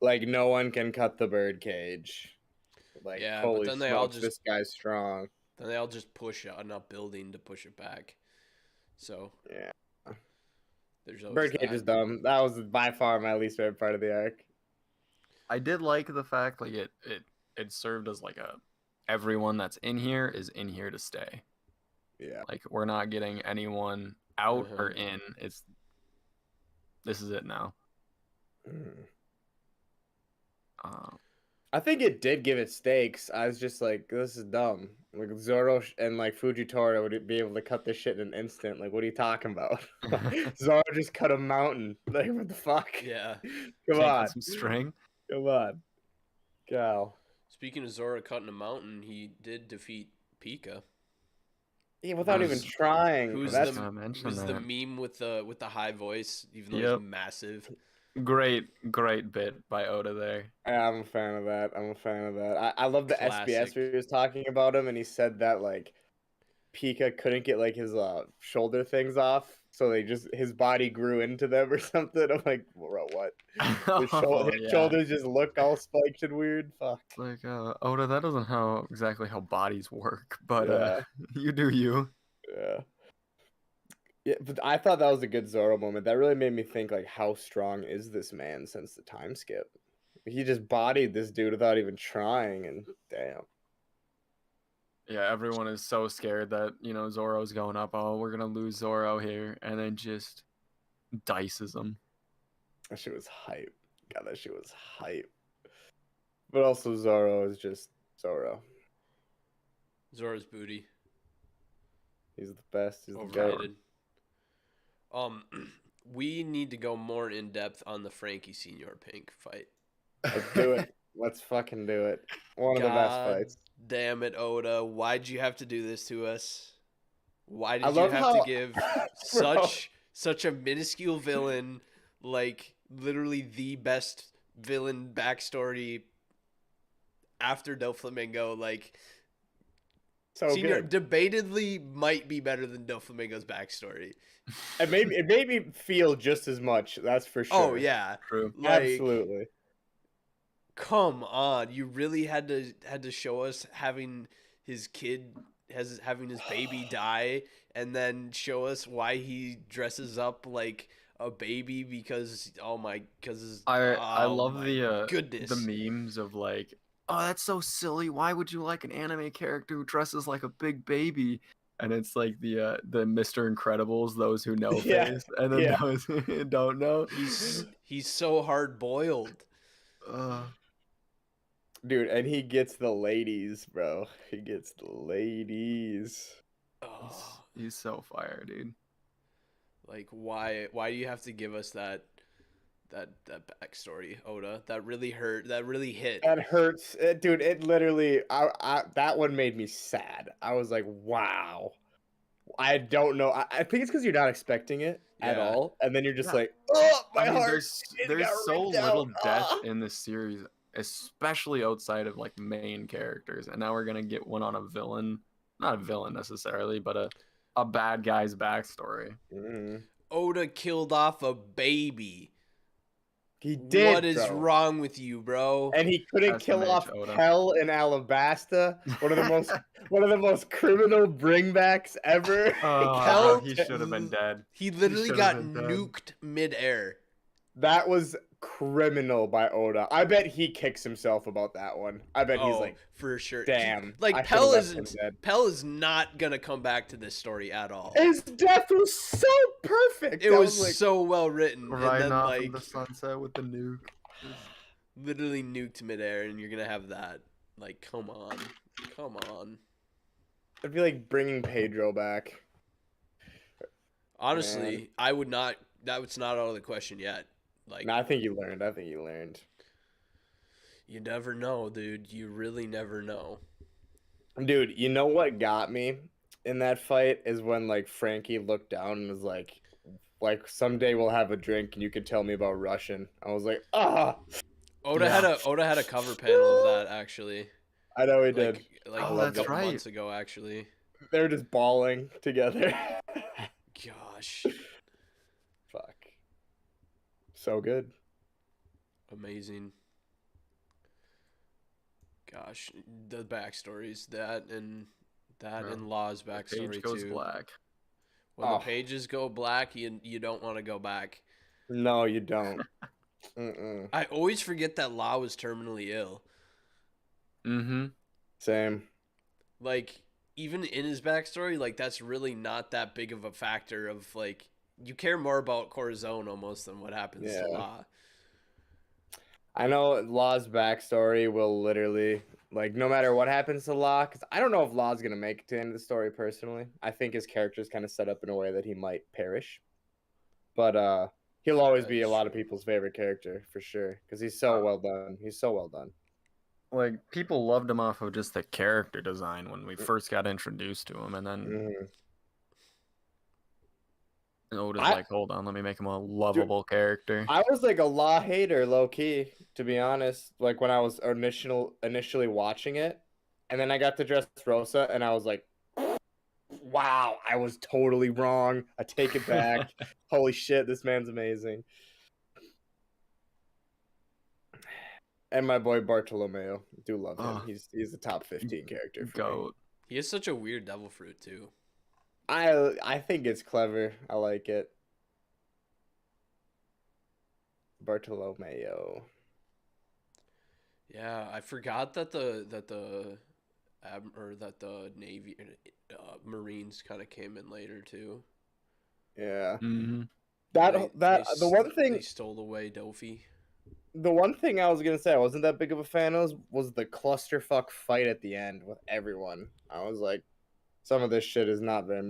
Like no one can cut the birdcage. Like Yeah, holy but then they smokes, all just this guy's strong. Then they all just push enough building to push it back. So yeah, there's always birdcage is dumb. That was by far my least favorite part of the arc. I did like the fact like it served as like everyone that's in here is in here to stay. Yeah, like we're not getting anyone out or in. This is it now. I think it did give it stakes. I was just like, this is dumb. Like Zoro and like Fujitora would be able to cut this shit in an instant. Like, what are you talking about? Zoro just cut a mountain. Like, what the fuck? Yeah. Come on. Some string. Come on. Go. Speaking of Zoro cutting a mountain, he did defeat Pika. Yeah, without even Who's- trying. Who's I was That's gonna mention who's the that. meme with the high voice, even though Yep. he's massive. Great bit by Oda there. yeah, I'm a fan of that. I'm a fan of that. I love the SBS Classic. where he was talking about him, and he said that like Pika couldn't get like his shoulder things off, so his body grew into them or something. I'm like, bro, what? His, Oh, his yeah. shoulders just look all spiked and weird. Fuck. It's like, Oda, that doesn't exactly how bodies work, but Yeah. you do you. Yeah. Yeah, but I thought that was a good Zoro moment. That really made me think like, how strong is this man since the time skip? He just bodied this dude without even trying, and damn. Yeah, everyone is so scared that, Zoro's going up. Oh, we're gonna lose Zoro here, and then just dices him. That shit was hype. God, that shit was hype. But also Zoro is just Zoro. Zoro's booty. He's the best. He's the goat. Overrated. We need to go more in depth on the Frankie Senior Pink fight. Let's do it. Let's fucking do it. One of the best fights. Damn it, Oda. Why'd you have to do this to us? Why I did you love have to how- give Bro. such a minuscule villain, like literally the best villain backstory after Doflamingo? Like So Senior good. debatedly might be better than Doflamingo's backstory. It made me feel just as much. That's for sure. Oh yeah. True. Like, Absolutely. come on, you really had to show us having his baby die, and then show us why he dresses up like a baby because I love my the goodness. memes of like, oh, that's so silly. Why would you like an anime character who dresses like a big baby? And it's like the Mr. Incredibles, those who know Yeah, face, and then yeah. those who don't know. He's so hard boiled. Dude, and he gets the ladies, bro. He gets the ladies. Oh, He's so fire, dude. like why do you have to give us that backstory, Oda? That really hurt. That really hit. That hurts. Dude, it literally that one made me sad. I was like, wow. I don't know. I think it's because you're not expecting it at Yeah. all. And then you're just Yeah. like, oh, my I mean, heart. there's got so ripped out. little death Ah. in this series, especially outside of like main characters, and now we're gonna get one on a villain, not a villain necessarily, but a bad guy's backstory. Mhm. Oda killed off a baby. He did. What is bro. wrong with you, bro? And he couldn't kill SMH, off Oda. Hell in Alabasta. One of the most criminal bringbacks ever. Hell- He should have been dead. He literally should've got been dead. nuked midair. That was criminal by Oda. I bet he kicks himself about that one. I bet he's like, for sure. damn. Like I Pell should've left him dead. Pell is not gonna come back to this story at all. His death was so perfect. It I was like, so well written, and Riding then off like in the sunset with the nuke. literally nuked midair, and you're gonna have that. Like, come on. it'd be like bringing Pedro back. Honestly, Man. I would not. That's not out of the question yet. Like, No, I think you learned. you never know, dude. You really never know. Dude, you know what got me in that fight is when like Frankie looked down and was like someday we'll have a drink and you can tell me about Russian. I was like, ah. Oda had a cover panel of that actually. I know he did. Like Oh, a that's couple right. months ago, actually. They were just bawling together. Gosh, Fuck. So good. amazing. Gosh, the backstories and Law's backstory Page goes too. black. When Oh. the pages go black, you don't want to go back. No, you don't. Mm-mm. I always forget that Law was terminally ill. Mm-hmm. Same. Like, even in his backstory, like, that's really not that big of a factor of, like, you care more about Corazon almost than what happens to Yeah. Law. I know Law's backstory will literally, like, no matter what happens to Law, because I don't know if Law's going to make it to the end of the story personally. I think his character is kind of set up in a way that he might perish. But he'll always be a lot of people's favorite character, for sure, because he's so well done. He's so well done. like people loved him off of just the character design when we first got introduced to him, and then Mhm. Oda's I like, hold on, let me make him a lovable character. I was like a Law hater, low key, to be honest. Like when I was initially watching it, and then I got to Dressrosa, and I was like, "Wow, I was totally wrong. I take it back. Holy shit, this man's amazing." And my boy Bartolomeo, do love him. Oh, He's a top 15 character for me. Goat. He has such a weird devil fruit too. I think it's clever. I like it. Bartolomeo. Yeah, I forgot that the Navy Marines kind of came in later too. Yeah. Mm-hmm. The one they thing stole away Dofi. the one thing I was gonna say I wasn't that big of a fan of was the clusterfuck fight at the end with everyone. I was like, some of this shit is not very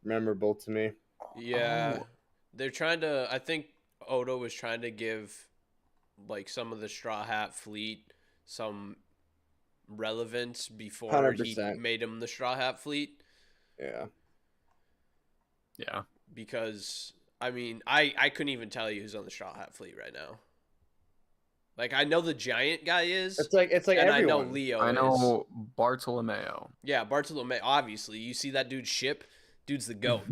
memorable to me. Yeah, Oh. they're trying to. I think Odo was trying to give like some of the Straw Hat fleet some relevance before he 100%. made him the Straw Hat fleet. Yeah. Yeah. Because I mean, I couldn't even tell you who's on the Straw Hat fleet right now. Like I know the giant guy is, It's like and everyone. I know Leo I is. know Bartolomeo. Yeah, Bartolomeo. Obviously, you see that dude's ship. Dude's the goat.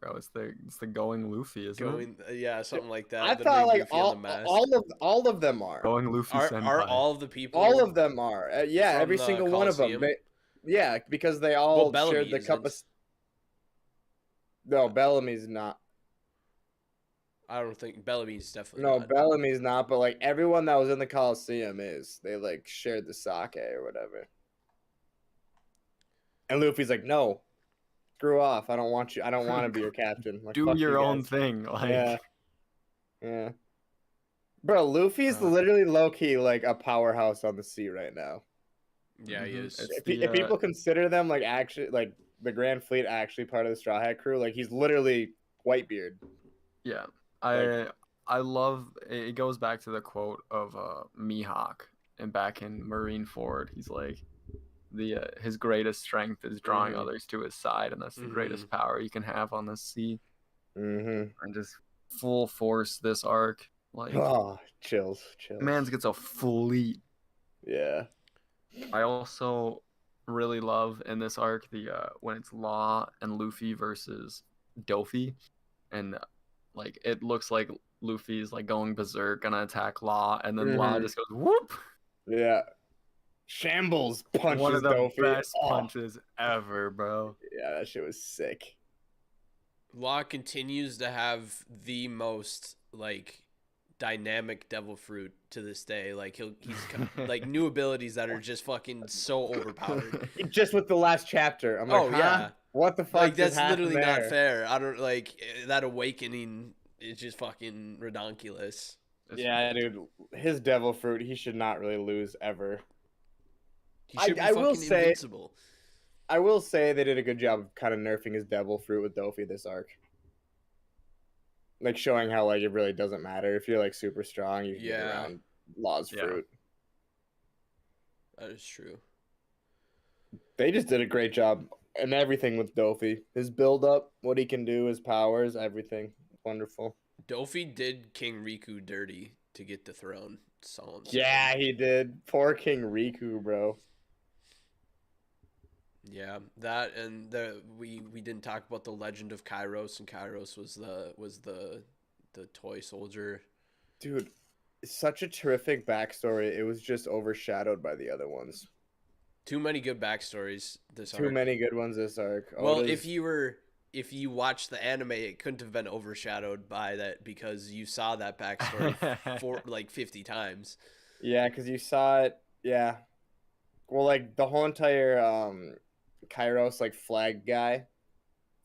Bro, it's the going Luffy, isn't it? Going, yeah, something like that. I Literally thought like Luffy on the mast. all of them are. Going Luffy Are senpai. all of the people? All of them are. Yeah, from every the single one of them. Colosseum? Yeah, because they all Bellamy shared the cup of. isn't. No, Bellamy's not. I don't think Bellamy's definitely No, not. Bellamy's not. But like everyone that was in the Coliseum is. They like shared the sake or whatever. And Luffy's like, no, screw off. I don't want you. I don't want to be your captain. Like, Do fuck your you own guys. thing. Like, Yeah. Yeah. Bro, Luffy's Uh, literally low key like a powerhouse on the sea right now. Yeah, he Mhm. is. It's If people consider them like actually like the Grand Fleet actually part of the Straw Hat crew, like he's literally Whitebeard. yeah. Like- I love it. Goes back to the quote of Mihawk, and back in Marineford, he's like, his greatest strength is drawing Mhm. others to his side, and that's the greatest power you can have on the sea. Mm-hmm. And just full force this arc, like Oh, chills. man's gets a fleet. Yeah. I also really love in this arc the when it's Law and Luffy versus Dofi, and like it looks like Luffy's like going berserk, gonna attack Law, and then Law Mhm. just goes whoop. Yeah. Shambles punches One of the Dofi. best Oh. punches ever, bro. Yeah, that shit was sick. Law continues to have the most like dynamic devil fruit to this day. Like he's like new abilities that are just fucking so overpowered. Just with the last chapter. I'm like, Oh, huh? yeah. What the fuck? Like just that's literally happened not there? fair. I don't like that awakening is just fucking redonkulous. Yeah, dude. His devil fruit, he should not really lose ever. He should be I will fucking say- invincible. I will say they did a good job of kind of nerfing his devil fruit with Dofi this arc. Like showing how like it really doesn't matter if you're like super strong, you can get Yeah. around Law's Yeah. fruit. That is true. They just did a great job and everything with Dofi. His build up, what he can do, his powers, everything. Wonderful. Dofi did King Riku dirty to get the throne. That's all I'm saying. Yeah, he did. Poor King Riku, bro. Yeah, that and we didn't talk about the Legend of Kairos, and Kairos was the toy soldier. Dude, such a terrific backstory. It was just overshadowed by the other ones. Too many good backstories this Too arc. many good ones this arc. Well, Oda's- if you watched the anime, it couldn't have been overshadowed by that because you saw that backstory for like 50 times. Yeah, because you saw it. Yeah. Well, like the whole entire Kairos like flag guy,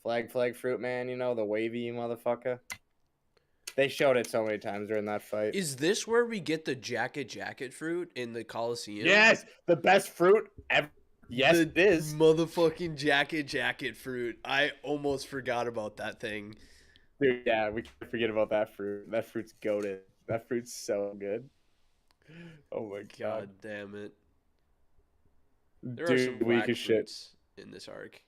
flag fruit man. You know the wavy motherfucker. They showed it so many times during that fight. Is this where we get the jacket fruit in the Coliseum? Yes, the best fruit ever. Yes, The it is. motherfucking jacket fruit. I almost forgot about that thing. Dude, yeah, we can't forget about that fruit. That fruit's goated. That fruit's so good. Oh my god. God damn it. There are some Dude, weak whack as shit. fruits in this arc.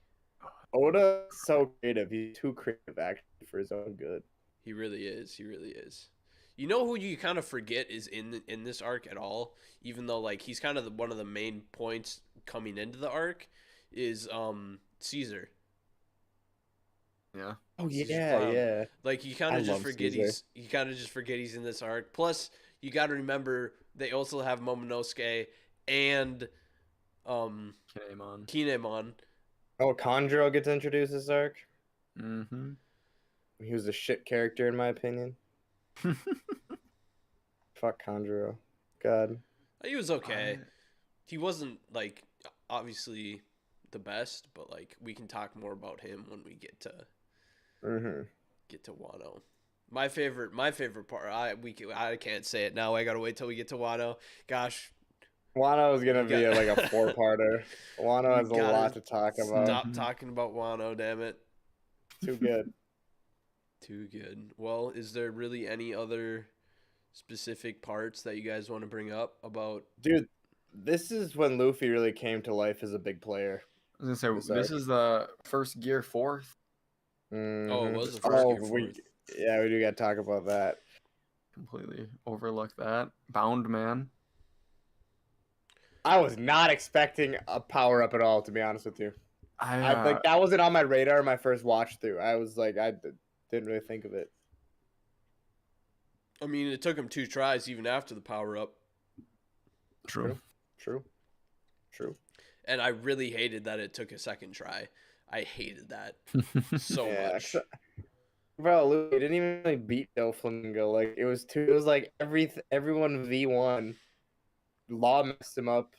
Oda's so creative. He's too creative actually for his own good. He really is. He really is. You know who you kind of forget is in this arc at all, even though like he's kind of one of the main points coming into the arc, is Caesar. Yeah. Oh Caesar's yeah, clown. yeah. Like you I kind of just love forget Caesar. you kind of just forget he's in this arc. Plus, you got to remember they also have Momonosuke and Kinemon. Kinemon. Oh, Conjuro gets introduced this arc. Mm-hmm. He was a shit character in my opinion. Fuck Conjuro. God. He was okay. He wasn't like obviously the best, but like we can talk more about him when we get to Wano. My favorite part. I can't say it now. I gotta wait till we get to Wano. Gosh, Wano is gonna We be got- like a 4-parter. Wano We has a gotta lot to talk about. stop talking about Wano. Damn it. Too good. Too good. Well, is there really any other specific parts that you guys want to bring up about? Dude, this is when Luffy really came to life as a big player. I was gonna say This this is the first Gear 4th. Oh, it was the Mhm. first Oh, Gear Fourth. yeah, we do gotta talk about that. Completely overlooked that. Bound Man. I was not expecting a power up at all, to be honest with you. I Like that wasn't on my radar my first watch through. I was like, didn't really think of it. I mean, it took him 2 tries even after the power up, true. True. and I really hated that it took a second try. I hated that so Yeah, much. bro, Luffy didn't even really beat Doflamingo. Like it was like everyone V1. Law messed him up.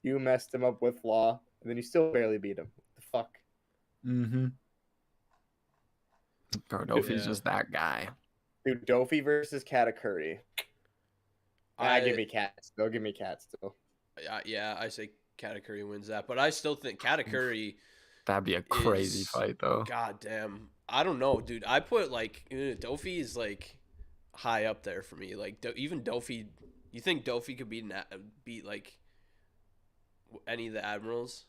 You messed him up with Law, and then you still barely beat him. What the fuck? Mm-hmm. Bro, Dofi's Yeah. just that guy. Dude, Dofi versus Katakuri. Give me cats. They'll give me cats still. Yeah, I say Katakuri wins that, but I still think Katakuri. That'd be a crazy fight, though. God damn, I don't know, dude. I put like Dofi is like high up there for me. Like even Dofi, you think Dofi could beat like any of the admirals?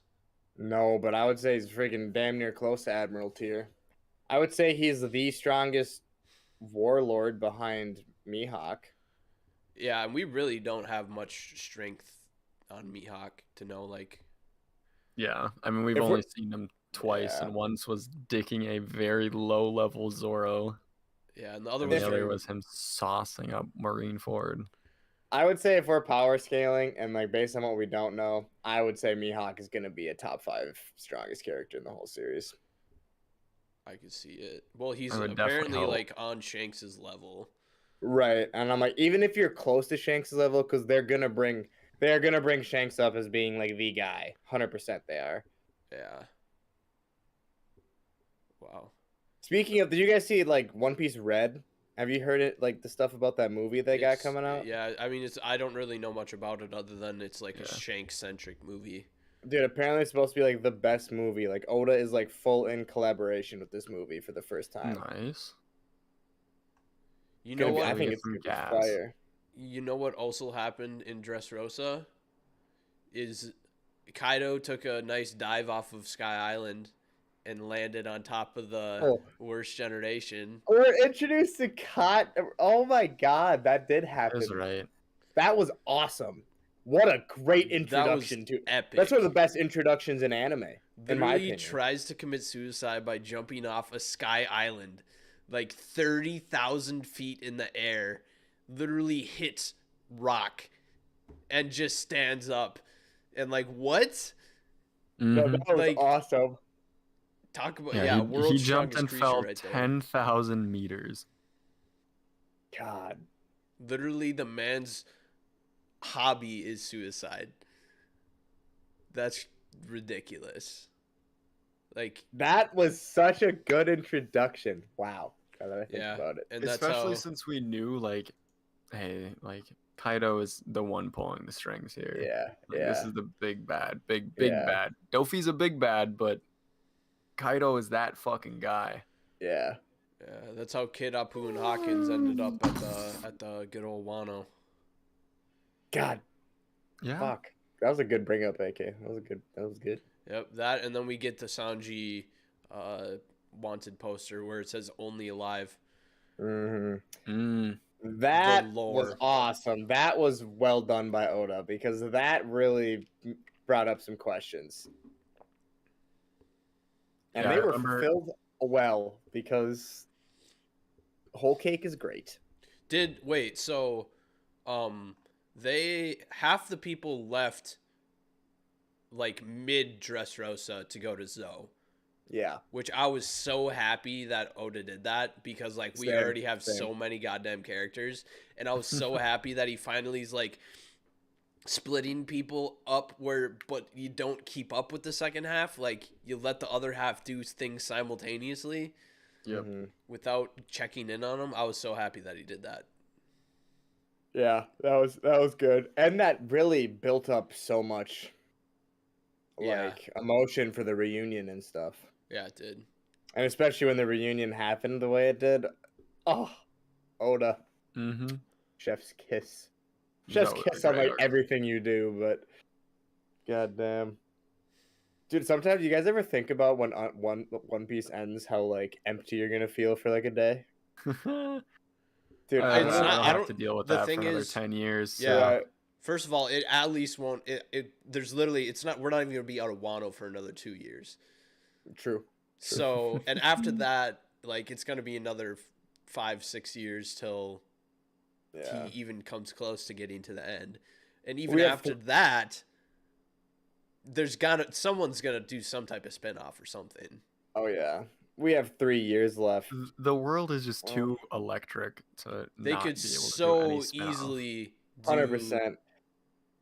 No, but I would say he's freaking damn near close to Admiral tier. I would say he's the strongest warlord behind Mihawk. Yeah, and we really don't have much strength on Mihawk to know like. Yeah, I mean we've If only we're- seen him twice, Yeah. and once was dicking a very low-level Zoro, Yeah, and the other and the was other was him saucing up Marineford. I would say if we're power scaling and like based on what we don't know, I would say Mihawk is gonna be a top 5 strongest character in the whole series. I could see it. Well, he's I would definitely apparently hope. like on Shanks's level. Right, and I'm like, even if you're close to Shanks' level, because they're gonna bring Shanks up as being like the guy. 100% they are. Yeah. Wow. Speaking of, did you guys see like One Piece Red? Have you heard it? Like the stuff about that movie they got coming out? Yeah, I mean, I don't really know much about it other than it's like a Yeah. Shank-centric movie. Dude, apparently it's supposed to be like the best movie. Like Oda is like full in collaboration with this movie for the first time. Nice. You know what? I think Get it's some gonna be gas. fire. You know what also happened in Dressrosa? Is Kaido took a nice dive off of Sky Island and landed on top of the worst generation. We're introduced to Kot. Oh my god, that did happen. That's right. That was awesome. What a great introduction to Epic. That's one of the best introductions in anime, in my Literally opinion. tries to commit suicide by jumping off a Sky Island, like 30,000 feet in the air, literally hits rock, and just stands up, and like what? No, Mhm. that was Like, awesome. Talk about Yeah, world's he jumped strongest and creature fell right there. 10,000 meters. God. Literally, the man's hobby is suicide. That's ridiculous. Like, That was such a good introduction. Wow. Now that I think yeah, about it. and that's Especially how. since we knew, like, hey, like, Kaido is the one pulling the strings here. Yeah. Like, Yeah. This is the big bad. Big Yeah. bad. Dofi's a big bad, but Kaido is that fucking guy. Yeah. Yeah, that's how Kid Apu and Hawkins ended up at the good old Wano. God. Yeah. Fuck. was a good bring up, AK. That was good. Yep, that, and then we get the Sanji wanted poster where it says "Only Alive." Mm-hmm. That was lore. awesome. That was well done by Oda because that really brought up some questions. And Yeah, they I were remember- fulfilled well because whole cake is great. So they half the people left like mid Dressrosa to go to Zoe. Yeah. Which I was so happy that Oda did that because like we Same, already have same. so many goddamn characters, and I was so happy that he finally is like splitting people up but you don't keep up with the second half, like you let the other half do things simultaneously. Yep. Mhm. Without checking in on them. I was so happy that he did that. Yeah, that was good. And that really built up so much like emotion for the reunion and stuff. Yeah, it did. And especially when the reunion happened the way it did. Oh, Oda. Mm-hmm. Chef's kiss. Chef's That was a kiss on great like arc. everything you do, but goddamn. Dude, sometimes you guys ever think about when One Piece ends, how like empty you're gonna feel for like a day? Dude, I I'm It's don't gonna, not- I have to don't- deal with the that thing for another is- 10 years. Yeah. Right. First of all, it at least won't. There's literally. It's not. We're not even gonna be out of Wano for another 2 years. True. So, and after that, like it's gonna be another 5-6 years till Yeah. he even comes close to getting to the end. And even We have after to- that, someone's gonna do some type of spinoff or something. Oh yeah. We have 3 years left. The world is just too electric to They not could be able to do so any spin-off. easily 100%.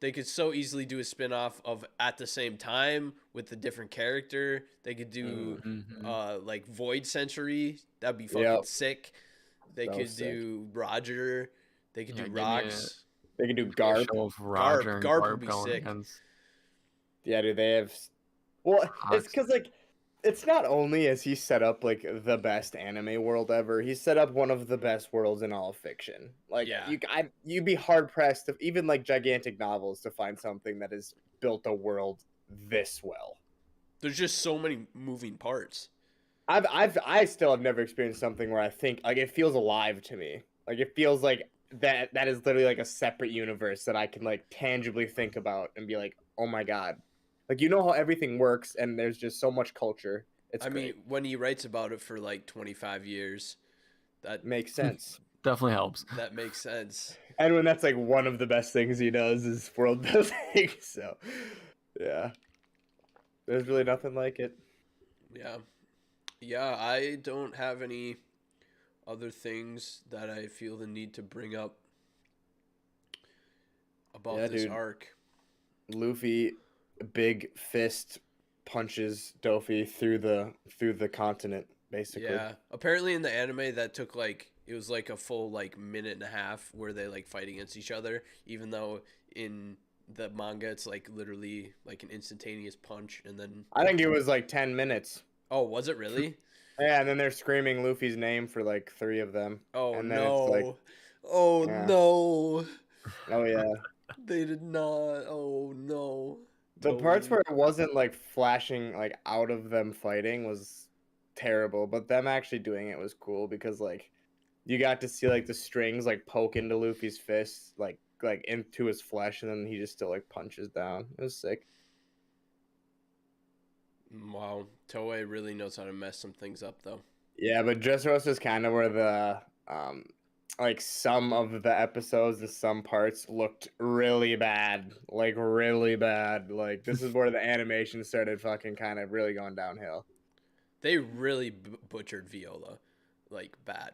They could so easily do a spin-off of at the same time with a different character. They could do Mhm. like Void Century. That'd be fucking Yep. sick. They So could sick. do Roger. They could Yeah, do give me a- Rocks. They can do Give me a Garp. show of Roger and Garp would Garp be going sick. against Yeah, dude, they have. Well, it's Hawks. because like, it's not only has he set up like the best anime world ever, he's set up one of the best worlds in all of fiction. Like, Yeah. you'd be hard pressed to even like gigantic novels to find something that has built a world this well. There's just so many moving parts. I still have never experienced something where I think like it feels alive to me. Like it feels like that is literally like a separate universe that I can like tangibly think about and be like, oh my god. Like you know how everything works and there's just so much culture. It's I great. mean, when he writes about it for like 25 years, that Makes sense. definitely helps. that makes sense. And when that's like one of the best things he does is world building. So yeah. There's really nothing like it. Yeah. Yeah, I don't have any other things that I feel the need to bring up about Yeah, this dude. arc. Luffy big fist punches Dofi through the continent, basically. Yeah. Apparently in the anime that took like it was like a full like minute and a half where they like fight against each other, even though in the manga it's like literally like an instantaneous punch and then I think it was like 10 minutes. oh, was it really? Yeah, and then they're screaming Luffy's name for like 3 of them. Oh And then no. it's like, Oh Yeah. no. oh yeah. They did not. Oh no. The parts Totally. where it wasn't like flashing like out of them fighting was terrible, but them actually doing it was cool because like you got to see like the strings like poke into Luffy's fists like into his flesh and then he just still like punches down. It was sick. Wow. Toei really knows how to mess some things up though. Yeah, but Dressrosa is kind of where the like some of the episodes and some parts looked really bad, like really bad. Like this is where the animation started fucking kind of really going downhill. They really butchered Viola. Like bad.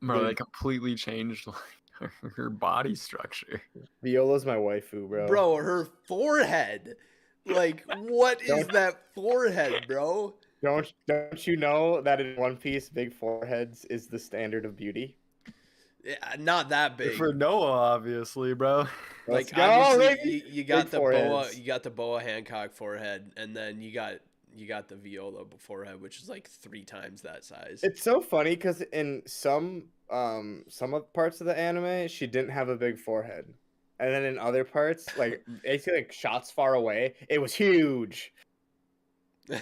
Bro, they completely changed like her body structure. Viola's my waifu, bro. Bro, her forehead. Like what is Don't- that forehead, bro? Don't you know that in One Piece, big foreheads is the standard of beauty? Yeah, not that big. For Noah, obviously, bro. Let's Like go, obviously baby! you got Big the boa foreheads. Hancock forehead, and then you got the Viola forehead, which is like 3 times that size. It's so funny because in some of parts of the anime, she didn't have a big forehead, and then in other parts, like basically like shots far away, it was huge. Dude,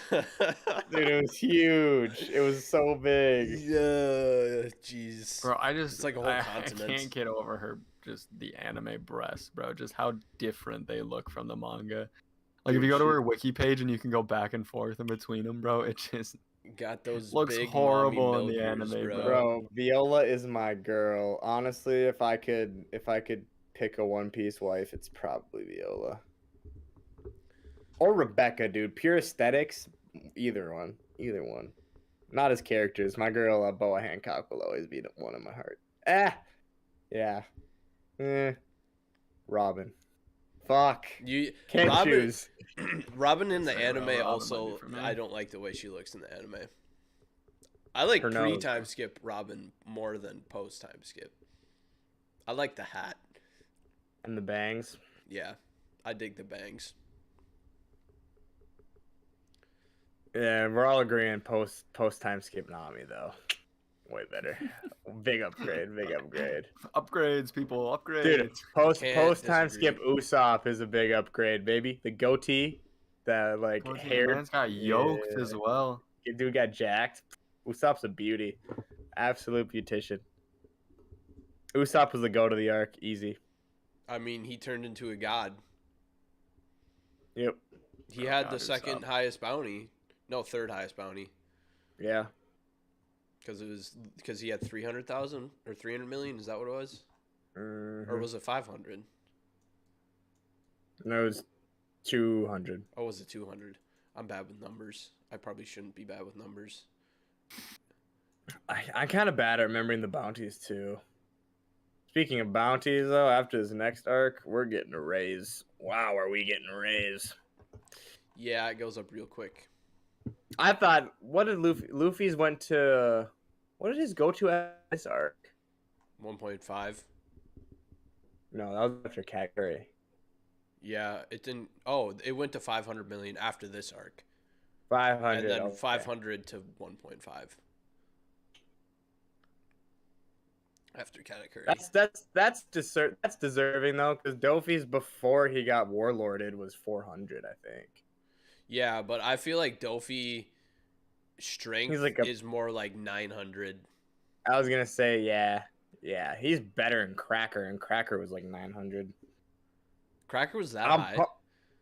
it was huge. It was so big. Yeah, jeez. Bro, It's like a whole I continent. can't get over her just the anime breasts, bro. Just how different they look from the manga. Like if Dude, you go to she- her wiki page and you can go back and forth in between them, bro, it just Got those looks big horrible in mommy the milkers, anime, bro. Bro, Viola is my girl. Honestly, if I could pick a One Piece wife, it's probably Viola. Or Rebecca, dude. Pure aesthetics, either one. Either one. Not as characters. My girl, Boa Hancock, will always be the one in my heart. Yeah. Robin. Fuck. You Can't Robin, choose. Robin in the Same, bro. anime Robin might be also. for me. I don't like the way she looks in the anime. I like Her nose. pre-time skip Robin more than post-time skip. I like the hat. And the bangs. Yeah, I dig the bangs. Yeah, we're all agreeing post time skip Nami though. Way better. Big upgrade. upgrades, people, upgrades. Dude, post time disagree. skip Usopp is a big upgrade, baby. The goatee, the like Goatee, hair. man's got yoked Yeah. as well. Dude got jacked. Usopp's a beauty. Absolute beautician. Usopp was the go to the arc. Easy. I mean, he turned into a god. Yep. He Oh, had God, the second Usopp. highest bounty. No, third highest bounty. Yeah. Because he had 300,000 or 300 million. Is that what it was? Mhm. Or was it 500? No, it was 200. Oh, was it 200? I'm bad with numbers. I probably shouldn't be bad with numbers. I'm kind of bad at remembering the bounties too. Speaking of bounties, though, after this next arc, we're getting a raise. Wow, are we getting a raise? Yeah, it goes up real quick. I thought, what did Luffy's went to? What did his go to at this arc? 1.5. No, that was after Kakuri. Yeah, it didn't. Oh, it went to 500 million after this arc, 500. and then okay. 500 to 1.5 after Katakuri. That's deserving though, because Dofi's before he got warlorded was 400, I think. Yeah, but I feel like Dofi strength He's like is more like 900. I was gonna say, yeah, he's better in Cracker, and Cracker was like 900. Cracker was that high.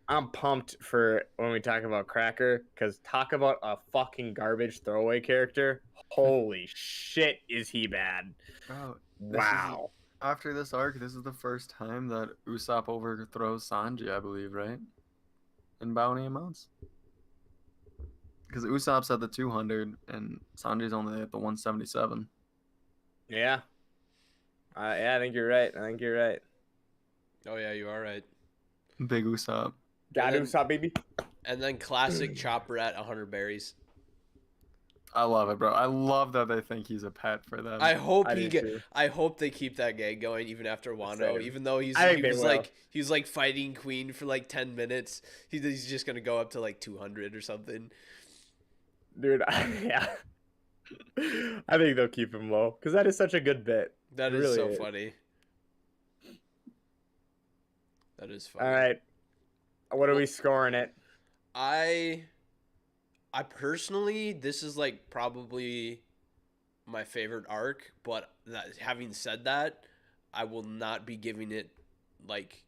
I'm pumped for when we talk about Cracker, because talk about a fucking garbage throwaway character. Holy shit, is he bad? Bro, Wow. After this arc, this is the first time that Usopp overthrows Sanji, I believe, right? In bounty amounts. Because Usopp's at the 200 and Sanji's only at the 177. Yeah. Yeah, I think you're right. Oh yeah, you are right. Big Usopp. Got then- Usopp, baby. And then classic Chopper at 100 berries. I love it, bro. I love that they think he's a pet for them. I hope I do too. I hope they keep that gang going even after Wano. Same. Even though he I think they was will. like fighting Queen for like 10 minutes. He's just gonna go up to like 200 or something. Dude, yeah. I think they'll keep him low, because that is such a good bit. That It is really so is. funny. That is funny. All right. What are we scoring it? I personally, this is like probably my favorite arc, but having said that, I will not be giving it like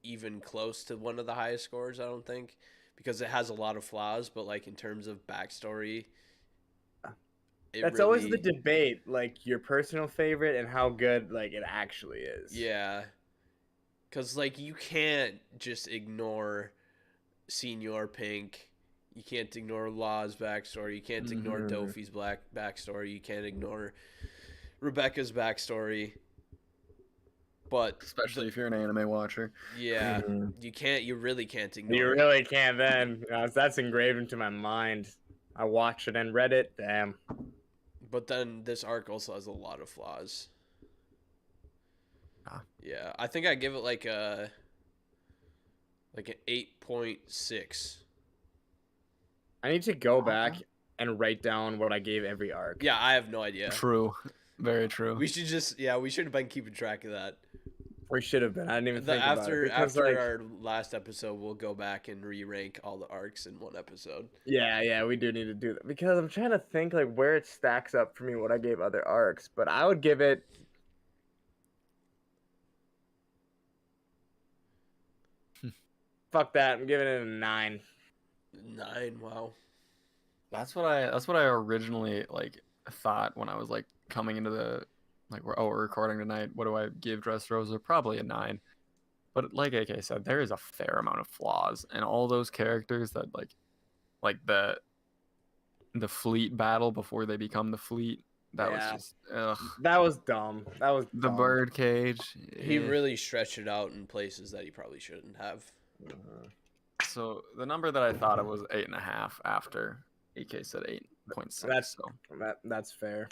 even close to one of the highest scores, I don't think, because it has a lot of flaws, but like in terms of backstory, That's always the debate, like your personal favorite and how good like it actually is. Yeah. Cause like you can't just ignore Senior Pink. You can't ignore Law's backstory. You can't ignore Mhm. Dofi's backstory. You can't ignore Rebecca's backstory. But Especially if you're an anime watcher. yeah, Mhm. you really can't ignore You really can't then. That's engraved into my mind. I watched it and read it. Damn. But then this arc also has a lot of flaws. Ah. Yeah, I think I give it like an 8.6. I need to go Okay. back and write down what I gave every arc. Yeah, I have no idea. True. Very true. We should have been keeping track of that. We should have been. I didn't even think about it. Because, After like, our last episode, we'll go back and re-rank all the arcs in one episode. yeah, we do need to do that. Because I'm trying to think, like, where it stacks up for me, what I gave other arcs. But I would give it... Fuck that. I'm giving it a 9. 9, wow. That's what I originally like thought when I was like coming into the like we're recording tonight. What do I give Dressrosa? Probably a 9. But like AK said, there is a fair amount of flaws, and all those characters that like the fleet battle before they become the fleet. That was Yeah. just ugh. That was dumb. That was The dumb. bird cage. He eh. really stretched it out in places that he probably shouldn't have. So the number that I thought it was 8.5 after AK said 8.6. That's So. that's fair.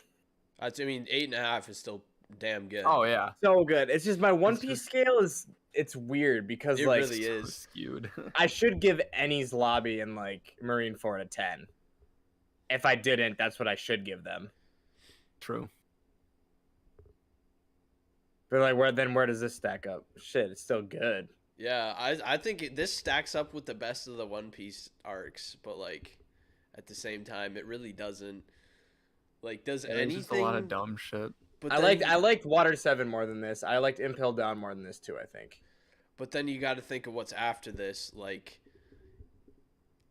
I mean, 8.5 is still damn good. Oh yeah, So good. It's just my One It's Piece just- scale it's weird because It like really so is. skewed. I should give Enies Lobby and like Marineford a 10. If I didn't, that's what I should give them. True. But like where does this stack up? Shit, it's still good. Yeah, I think this stacks up with the best of the One Piece arcs, but like at the same time, it really doesn't. Like, does There's anything? just a lot of dumb shit. But I then, liked Water 7 more than this. I liked Impel Down more than this too, I think. But then you got to think of what's after this, like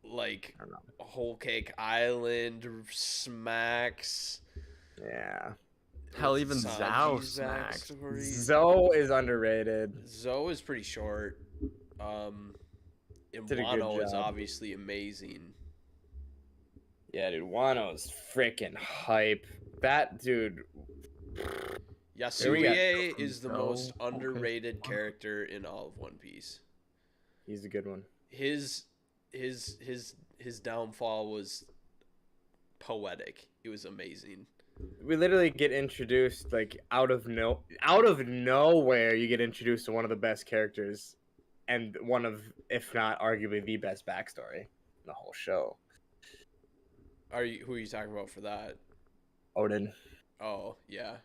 I don't know. Whole Cake Island, Smacks. Yeah. Hell, even Sanji's Zhao smacks. backstory. Zoe is underrated. Zoe is pretty short. Did a good Wano is job. obviously amazing. Yeah, dude, Wano's freaking hype. That dude. we got Yasuie is the Zoe, most Whole Cake. underrated character in all of One Piece. He's a good one. His downfall was poetic. It was amazing. We literally get introduced like out of nowhere. You get introduced to one of the best characters, and one of, if not arguably, the best backstory in the whole show. Who are you talking about for that? Odin. Oh, yeah.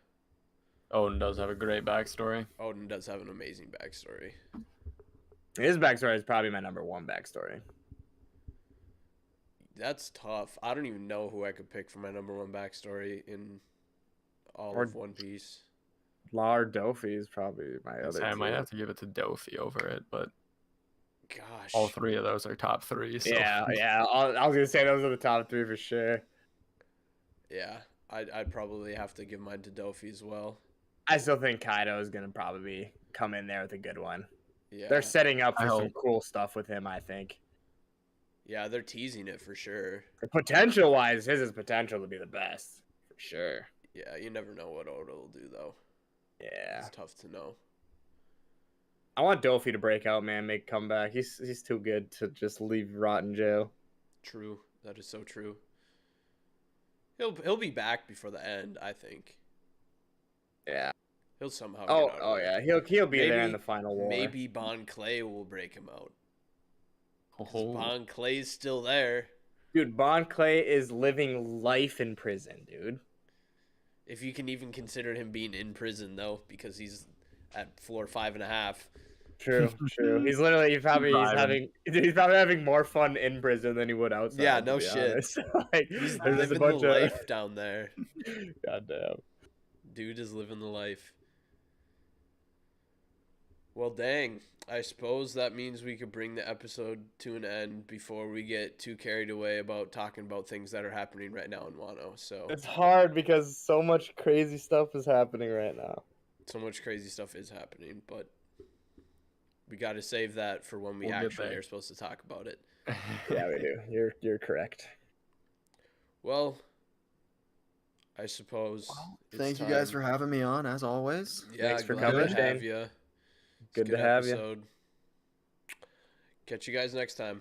Odin does have a great backstory. Odin does have an amazing backstory. His backstory is probably my number 1 backstory. That's tough. I don't even know who I could pick for my number 1 backstory in all Or- of One Piece. Lar Dofi is probably my other. I might two. have to give it to Dofi over it, but Gosh. all 3 of those are top 3. So. Yeah. I was gonna say those are the top 3 for sure. Yeah. I'd probably have to give mine to Dofi as well. I still think Kaido is gonna probably come in there with a good one. Yeah. They're setting up I for some hope. cool stuff with him. I think. Yeah, they're teasing it for sure. Potential wise, his is potential to be the best for sure. Yeah, you never know what Oda will do though. Yeah, It's tough to know. I want Dofi to break out, man, make a comeback. He's too good to just leave rot in jail. True. That is so true. He'll be back before the end, I think. Yeah. He'll somehow Oh, get out of it. yeah. He'll be there in Maybe- the final war. Maybe Bon Clay will break him out. 'Cause Oh. Bon Clay's still there. Dude, Bon Clay is living life in prison, dude. If you can even consider him being in prison though, because he's at floor 5.5. True. He's probably having more fun in prison than he would outside. Yeah, to no be shit. honest. Like, He's there's just a living bunch the of life down there. Goddamn. Dude is living the life. Well, dang. I suppose that means we could bring the episode to an end before we get too carried away about talking about things that are happening right now in Wano. So It's hard because so much crazy stuff is happening right now. so much crazy stuff is happening, but we got to save that for when we We'll get actually there. are supposed to talk about it. Yeah, we do. You're correct. Well, I suppose. it's Thank you guys time. for having me on, as always. Yeah, Thanks for glad coming, to have Shane. you. Good to have you. Catch you guys next time.